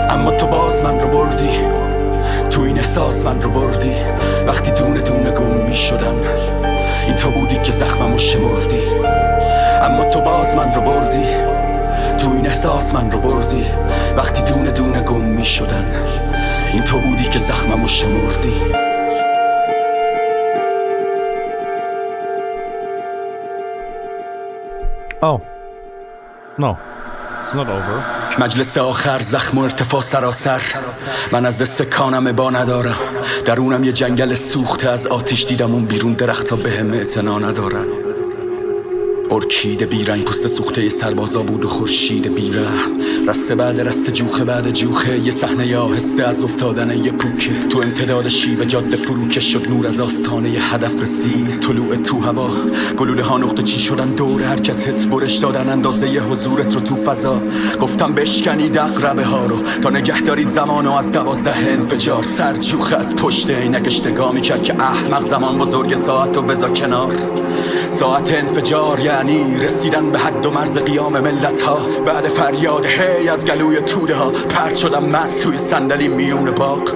اما تو باز من رو بردی، تو این احساس من رو بردی. وقتی دونه دونه گم می شدم، این تو بودی که زخممو شمردی. اما تو باز من رو بردی، تو این احساس من رو بردی. وقتی دونه دونه گم می شدن، این تو بودی که زخممو شمردی. Oh, no. It's not over. مجلس آخر، زخم و ارتفاع سراسر. من از استکانم با ندارم، درونم یه جنگل سوخته از آتیش. دیدم اون بیرون درخت ها به هم اعتنا ندارن. ارکیده بیرنگ پوست سوخته سربازا بود و خورشید بیره. رسته بعد رسته، جوخه بعد جوخه، یه صحنه آهسته از افتادن یه پوکه. تو امتداد شیب جاده فروکش شد، نور از آستانه ی هدف رسید. طلوع تو هوا، گلوله ها نقطه چی شدن دور حرکتت. برش دادن اندازه ی حضورت رو تو فضا. گفتم بشکنید عقربه ها رو تا نگه دارید زمانو از 12 انفجار. سر جوخه از پشت عینکش نگاه میکرد که احمق زمان بزرگ ساعت رو بذار کنار. ساعت انفجار یعنی رسیدن به حد و مرز قیام ملت ها. بعد فریاد هی از گلوی توده ها، پرت شدم مست توی صندلی میون باغ.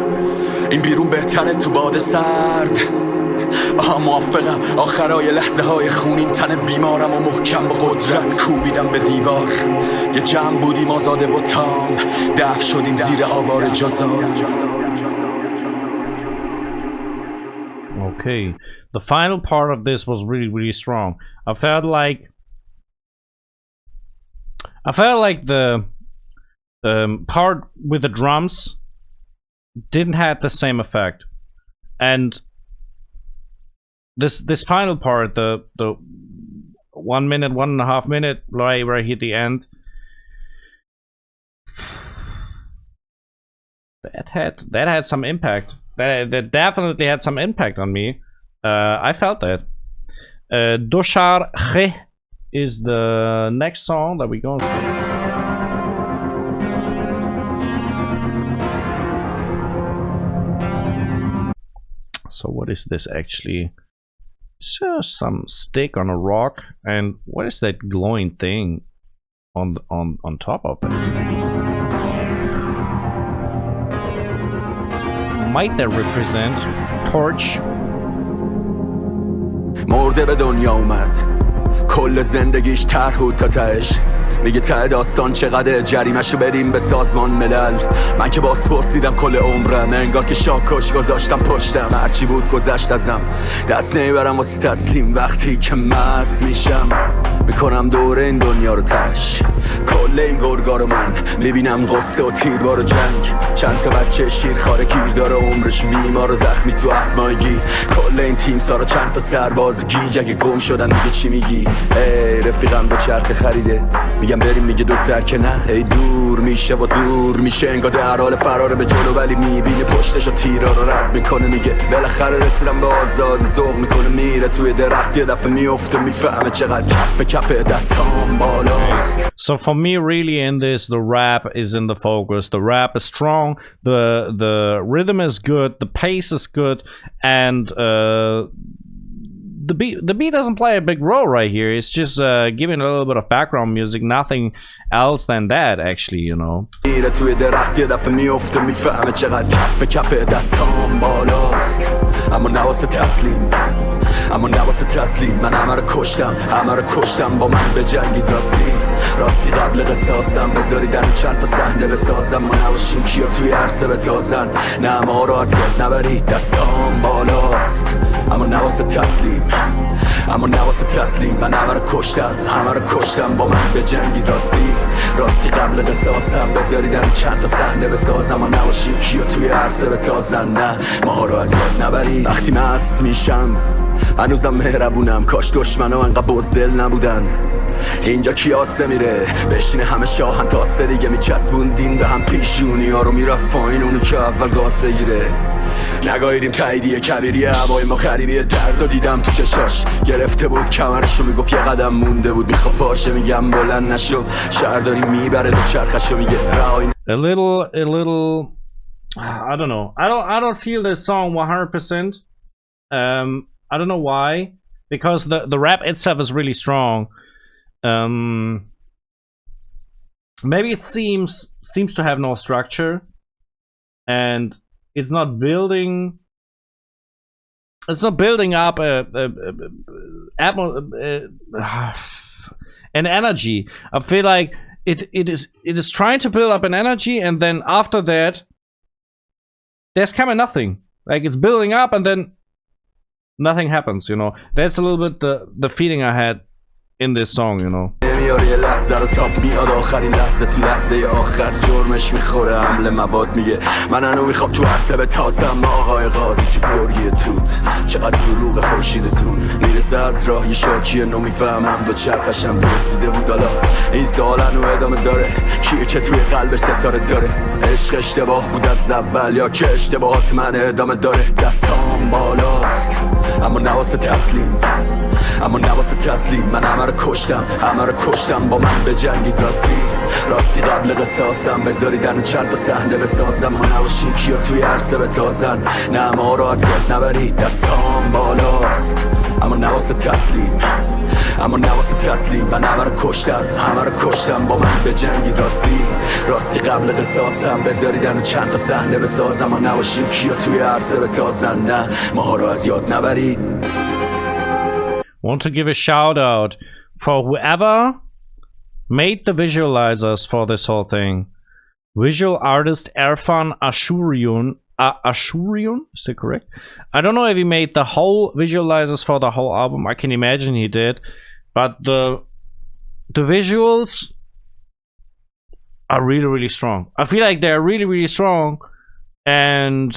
این بیرون بهتره تو باد سرد. موافقم، آخرای لحظه های خونین تن بیمارم و محکم با قدرت کوبیدم به دیوار. یه جمع بودیم آزاده و تام، دفع شدیم زیر آوار جزان. Okay, the final part of this was really strong. I felt like the part with the drums didn't have the same effect, and this final part, the 1 minute, 1.5 minute, right here at the end, that had some impact. That definitely had some impact on me. I felt that. Docharkheh is the next song that we're going to play. So what is this actually? It's just some stick on a rock, and what is that glowing thing on top of it? Might that represent torch? مرده به دنیا اومد، کل زندگیش طرح بود تا تهش. میگه ته داستان چقدر جریمه‌شو بریم به سازمان ملل. من که باز پرسیدم کل عمرم، انگار که شاکش گذاشتم پشتم. هرچی بود گذشت ازم، دست نمیبرم واسه تسلیم. وقتی که مست میشم میکنم دور این دنیا رو تش. کل این گرگا رو من میبینم قصه و تیربار و جنگ. چند تا بچه شیرخواره گیر داره عمرش بیمار و زخمی تو افمایگی. کل این تیم سارا چند تا سرباز گیج اگه گم شدن دیگه چی میگی؟ ای رفیقم به چرخ خریده، میگم بریم میگه دکتر که نه. ای دور میشه و دور میشه، انگار در حال فراره به جلو ولی میبینه پشتشو تیرا رو رد میکنه. میگه بالاخره رسیدم به آزادی، ذوق میکنه میره توی درخت. یه دفعه میفته میفهمه چقدر کف دستام بالاست. So for me, really, in this, the rap is in the focus. The rap is strong, the rhythm is good, the pace is good, and the beat doesn't play a big role right here. It's just giving a little bit of background music, nothing else than that, actually, you know. میره توی درخت یه دفعه میفته میفهمه چقدر کف دستام بالاست. اما نواسه تسلیم، اما نواسه تسلیم. من همه رو کشتم با من به جنگید. راستی قبل قصاصم بذاری در چند تا صحنه بسازم. ما نباشیم کیا توی عرصه بتازن، نه ما رو از یاد نبرید. دستام بالاست اما نواسه تسلیم، اما نواسه تسلیم. من همه رو کشتم با من به جنگید. راستی قبل قصاصم بذاری در چند تا صحنه بسازم. ما نباشیم کیا توی عرصه بتازن، نه ما رو از یاد نبرید. وقتی مست میشم هنوزم مهربونم کاش دشمنا انقدر بزدل نبودن اینجا کیاسه میره بشینه همه شاهن تا سه دیگه میچسبوندین به هم پیشونی ها رو میرفت فاین اونو که اول گاز بگیره نگاهیدیم تاییدیه کبیریه هوای ما غریبیه درد و دیدم تو چشاش گرفته بود کمرشو میگفت یه قدم مونده بود میخوا پاشه میگم بلند نشو شهرداری میبره دوچرخشو میگه رهای a little I don't know. I don't feel this song 100%. I don't know why, because the rap itself is really strong. Maybe it seems to have no structure, and it's not building. It's not building up an energy. I feel like it is trying to build up an energy, and then after that, there's kind of nothing. Like it's building up, and then nothing happens. You know, that's a little bit the feeling I had in this song. You know. نمیاره یه لحظه رو تاب میاد آخرین لحظه تو لحظه آخر جرمش میخوره حمله مواد میگه من هنو میخوام تو عرصه به تازم آقای قاضی چه گرگی توت چقدر دروغ خورشیدتون میرسه از راه یه شاکیه نو میفهمم دو چرخشم رسیده بود حالا این سوال هنو ادامه داره کیه که توی قلبش ستاره داره عشق اشتباه بود از اول یا که اشتباهات من ادامه داره دستام بالاست اما نواسه تسلیم من همه رو کشتم با من به جنگید راستی قبل قصاصم بذاریدن و چند تا صحنه بسازم ما نباشیم کیا توی عرصه بتازن نه ما رو از یاد نبرید دستام بالاست اما نواسه تسلیم من همه رو کشتم با من به جنگید راستی قبل قصاصم بذاریدن و چند تا صحنه بسازم ما نباشیم کیا توی عرصه بتازن نه ما رو از یاد نبرید. Want to give a shout out for whoever made the visualizers for this whole thing. Visual artist Erfan Ashurian. Ashurian? Is that correct? I don't know if he made the whole visualizers for the whole album. I can imagine he did. But the visuals are really, really strong. I feel like they're really, really strong. And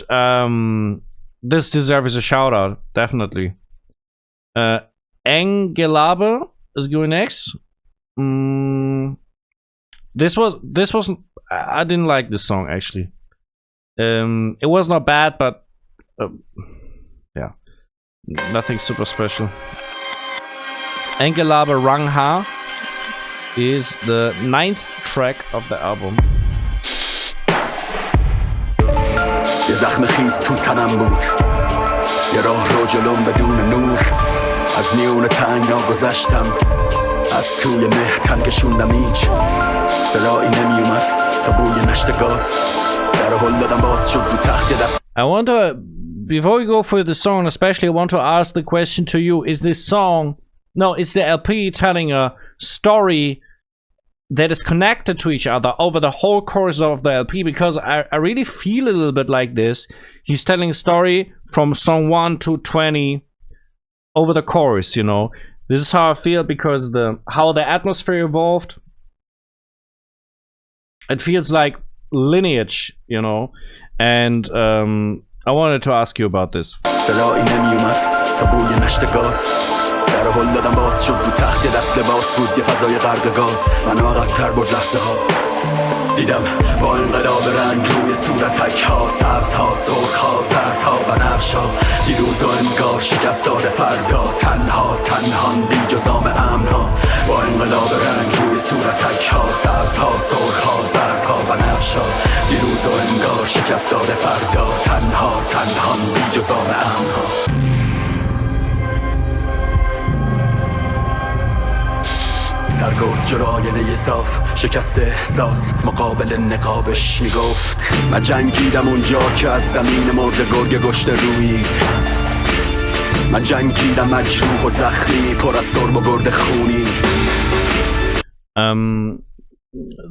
this deserves a shout out. Definitely. Enghelabe is going next. This was I didn't like this song actually. It was not bad, but yeah, nothing super special. Enghelabe Rangha is the 9th track of the album. یه زخم خیز تو تنم بود یه راه رو جلوم بدون نور از میون تنگنا گذشتم از توی مه تن کشوندم هیچ صدایی نمی اومد تا بوی نشت گاز در هل دادم باز شد رو تخت دست. I want to, before we go for the song especially, I want to ask the question to you. Is this song, no, is the LP telling a story that is connected to each other over the whole course of the LP? Because I really feel a little bit like this. He's telling a story from song 1 to 20 over the chorus, you know. This is how I feel, because how the atmosphere evolved, it feels like lineage, you know. And I wanted to ask you about this. در هل دادم باز شد رو تخت دست لباس بود یه فضای غرق گاز من عقب‌تر برد لحظه ها دیدم با انقلاب رنگ روی صورتک ها سبز ها سرخ ها زرد ها بنفش ها دیروز و انگار شکست داده فردا تنهان بی جزام امن ها با انقلاب رنگ روی صورتک ها سبز ها سرخ ها زرد ها بنفش ها دیروز و انگار شکست داده فردا تنهان بی جزام امن ها. سرگرد جلو آینه صاف شکست احساس مقابل نقابش میگفت من جنگیدم اونجا که از زمین مرده گرگ گشته روید من جنگیدم مجروح و زخمی پر از سرب و گرد خونی.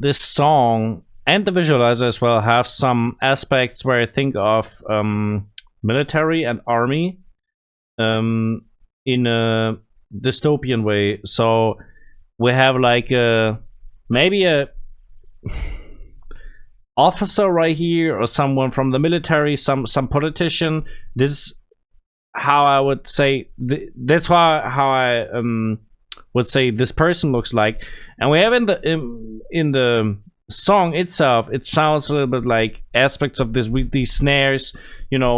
This song and the visualizer as well have some aspects where I think of military and army in a dystopian way. So we have like maybe a officer right here, or someone from the military, some politician. This how I would say that's how I would say this person looks like. And we have in the song itself, it sounds a little bit like aspects of this with these snares, you know,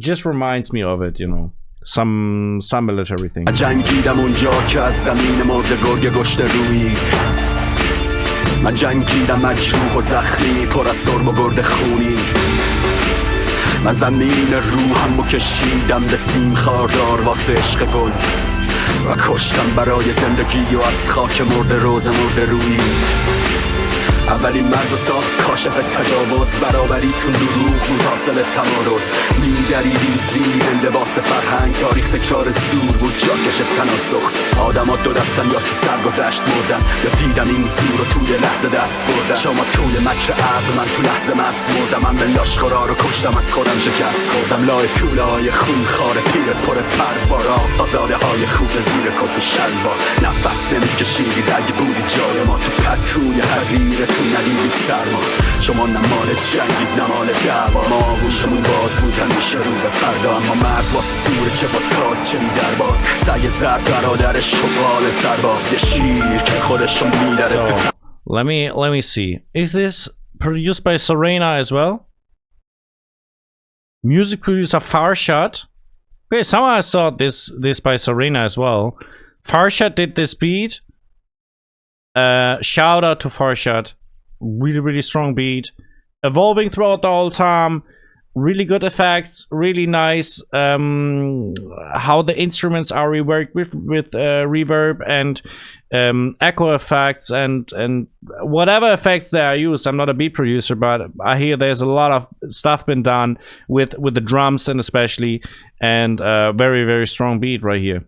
just reminds me of it, you know, some military thing. جنگیدم اونجا که از زمین مرده گرگ گشته روید من جنگیدم مجروح و زخمی پر از سرب و گرد خونی من زمین روحم کشیدم به سیم خاردار واسه عشق گل و کشتم برای زندگی و از خاک مرده روز مرده روید اولین مرز و ساخت کاشف تجاوز برابری تو دروغ بود حاصل تمارز میدریدیم زیر لباس فرهنگ تاریخ تکرار زور بود جاکش تناسخ آدم ها دو دستن یا تو سرگذشت مردن یا دیدن این زور رو توی لحظه دست بردن شما توی مکر عقل من تو لحظه مست مردم من به لاشخورا رو کشتم از خودم شکست خوردم لای طوله های خون خار پیر پر پروارا آزاده های خوب زیر کت شلوار نفس نمیکشیدید اگه بودی جای ما تو پتوی حقیرتون ندیدید سرما شما نمال جنگید نمال دعوا ما گوشمون باز بود همیشه رو به فردا اما مرز واسه سوره چه با تاج چه بی دربار سعی زرد برادر شغال سرباز یه شیر که خودشون میداره تو let me see, is this produced by Sorena as well? Music producer Farshad. Okay, somehow I saw this by Sorena as well. Farshad did this beat. Shout out to Farshad. Really strong beat, evolving throughout the whole time, really good effects, really nice how the instruments are reworked with reverb and echo effects and whatever effects they are used. I'm not a beat producer, but I hear there's a lot of stuff been done with the drums and especially, and very strong beat right here.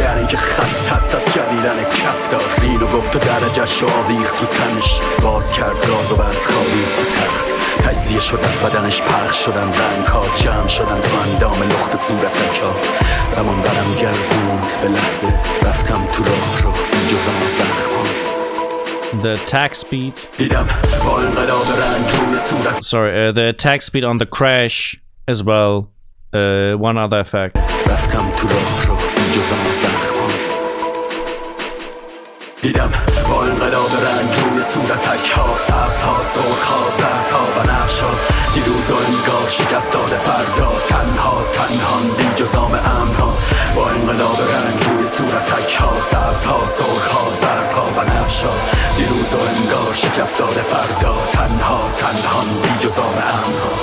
یعنی که خست هست از جدیدن کفتار اینو گفت و درجش رو آویخت رو تنش باز کرد راز و بعد خوابید رو تخت تجزیه شد از بدنش پخش شدن رنگ ها جمع شدن تو اندام لخت صورتک ها زمان برم گردوند به لحظه رفتم تو راه رو بی جز آن زخم ها The attack speed. دیدم با انقلاب رنگ روی صورت Sorry, the attack speed on the crash as well. One other effect. رفتم تو راه رو جز آن زخم ها دیدم با انقلاب رنگ روی صورتک ها سبز ها سرخ ها زرد ها بنفش ها دیروز و انگار شکست داده فردا تنها بی جز آم امن ها با انقلاب رنگ روی صورتک ها سبز ها سرخ ها زرد ها بنفش ها دیروز و انگار شکست داده فردا تنها بی جز آم امن ها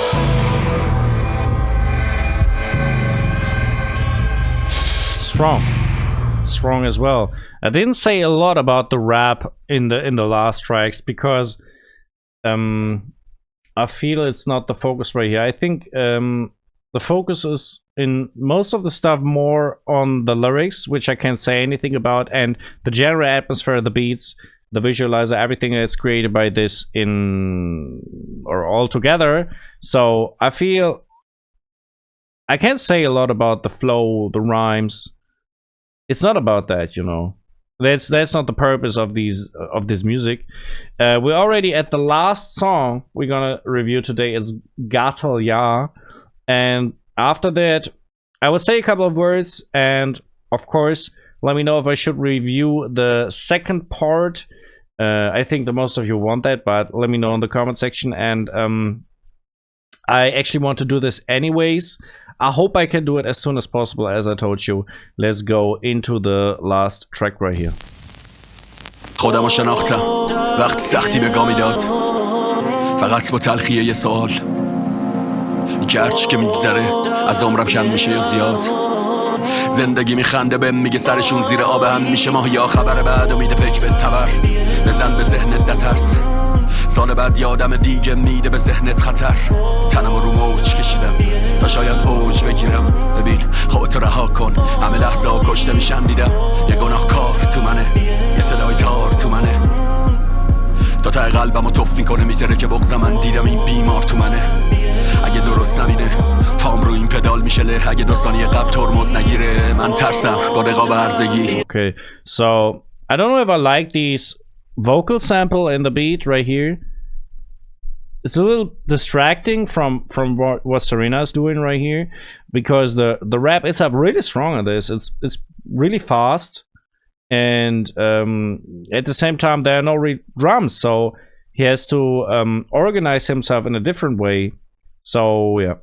strong as well. I didn't say a lot about the rap in the last tracks because I feel it's not the focus right here. I think the focus is in most of the stuff more on the lyrics, which I can't say anything about, and the general atmosphere, the beats, the visualizer, everything that's created by this in or all together. So I feel I can't say a lot about the flow, the rhymes. It's not about that, you know. That's not the purpose of this music. We're already at the last song we're gonna review today. It's Ghatel Ya, and after that, I will say a couple of words, and of course, let me know if I should review the second part. I think that most of you want that, but let me know in the comment section. And I actually want to do this anyways. I hope I can do it as soon as possible, as I told you. Let's go into the last track right here. خودمو شناختم وقت سختی بگاه میداد فقط با تلخیه یه سوال گرچه که میگذره از عمرم کم میشه یا زیاد زندگی میخنده بهم میگه سرشون زیر آب هم میشه ماه یا خبر بعد و میده پک به تبر بزن به ذهنت نترس سال بعد یادم دیگه میده به ذهنت خطر تنم رو موج کشیدم تا شاید اوج بگیرم ببین خودت رها کن همه لحظه ها کشته میشن دیدم یه گناهکار تو منه یه صدای تار تو منه تا ته قلبم رو توف میکنه میتره که بغضم من دیدم این بیمار تو منه اگه درست نبینه تام رو این پدال میشه له اگه 2 ثانیه قبل ترمز نگیره من ترسم با رقاب هرزگی. Okay, so I don't know if I like these vocal sample in the beat right here. it's a little distracting from what Sorena is doing right here, because the rap itself really strong on this. It's really fast, and at the same time there are no drums, so he has to organize himself in a different way. So yeah.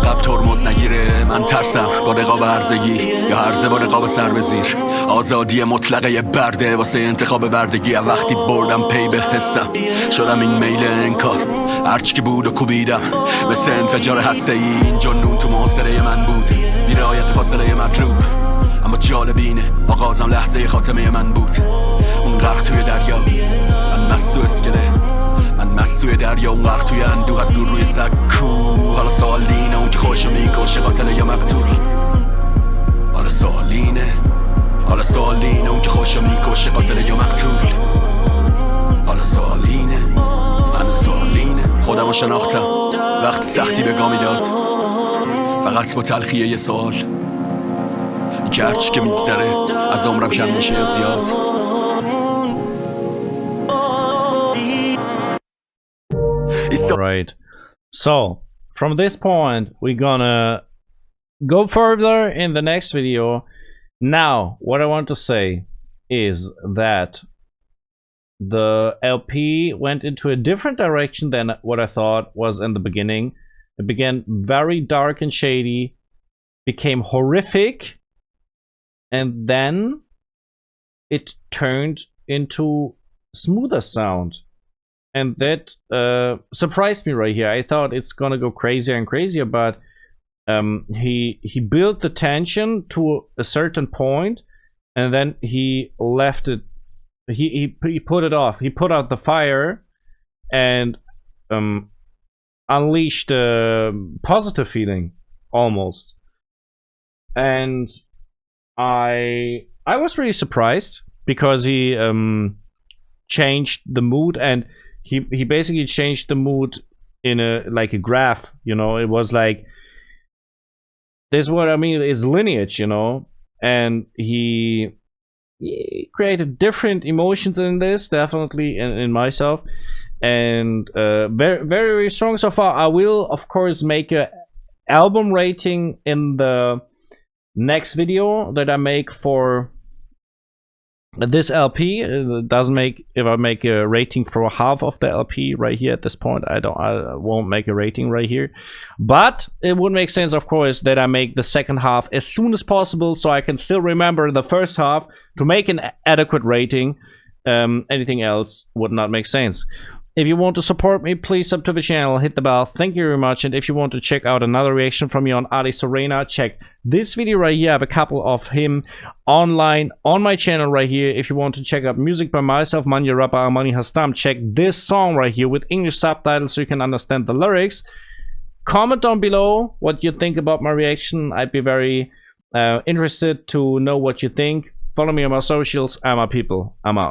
قبل ترمز نگیره من ترسم با رقاب هرزگی یا هرزه با رقاب سر به زیر آزادی مطلقه برده واسه انتخاب بردگی وقتی بردم پی به حسم شدم این میل انکار هرچی که بود و کوبیدم مثل انفجار هسته ای این جنون تو محاصره من بود بی‌رعایت فاصله مطلوب اما جالب اینه آغازم لحظه خاتمه من بود اون غرق توی دریا من مست و اسکله من مست توی دریا اون غرق توی اندوه از دور روی سکو حالا سوال اینه اون که خوشو میکشه قاتل یا مقتول حالا سوال اینه اون که خوشو میکشه قاتل یا مقتول حالا سوال اینه من سوال اینه خودمو شناختم وقت سختی به گا میداد فقط با تلخیه یه سوال این که هرچی که میگذره از عمرم کم میشه یا زیاد Right. So from this point we're gonna go further in the next video. Now what I want to say is that the LP went into a different direction than what I thought was in the beginning. It began very dark and shady, became horrific, and then it turned into smoother sound. And that surprised me right here. I thought it's gonna go crazier and crazier, but he built the tension to a certain point, and then he left it. He put it off. He put out the fire, and unleashed a positive feeling almost. And I was really surprised because he changed the mood, and he basically changed the mood in a like a graph, you know. It was like, this is what I mean, it's lineage, you know. And he created different emotions in this, definitely in myself, and very, very strong so far. I will of course make a album rating in the next video that I make for this LP. It doesn't make, if I make a rating for half of the LP right here at this point, I won't make a rating right here, but it would make sense of course that I make the second half as soon as possible so I can still remember the first half to make an adequate rating. Anything else would not make sense. If you want to support me, please sub to the channel, hit the bell. Thank you very much. And if you want to check out another reaction from me on Ali Sorena, check this video right here. I have a couple of him online on my channel right here. If you want to check out music by myself, Manya Rapper Amani Hastam, check this song right here with English subtitles so you can understand the lyrics. Comment down below what you think about my reaction. I'd be very interested to know what you think. Follow me on my socials. I'm my people. I'm out.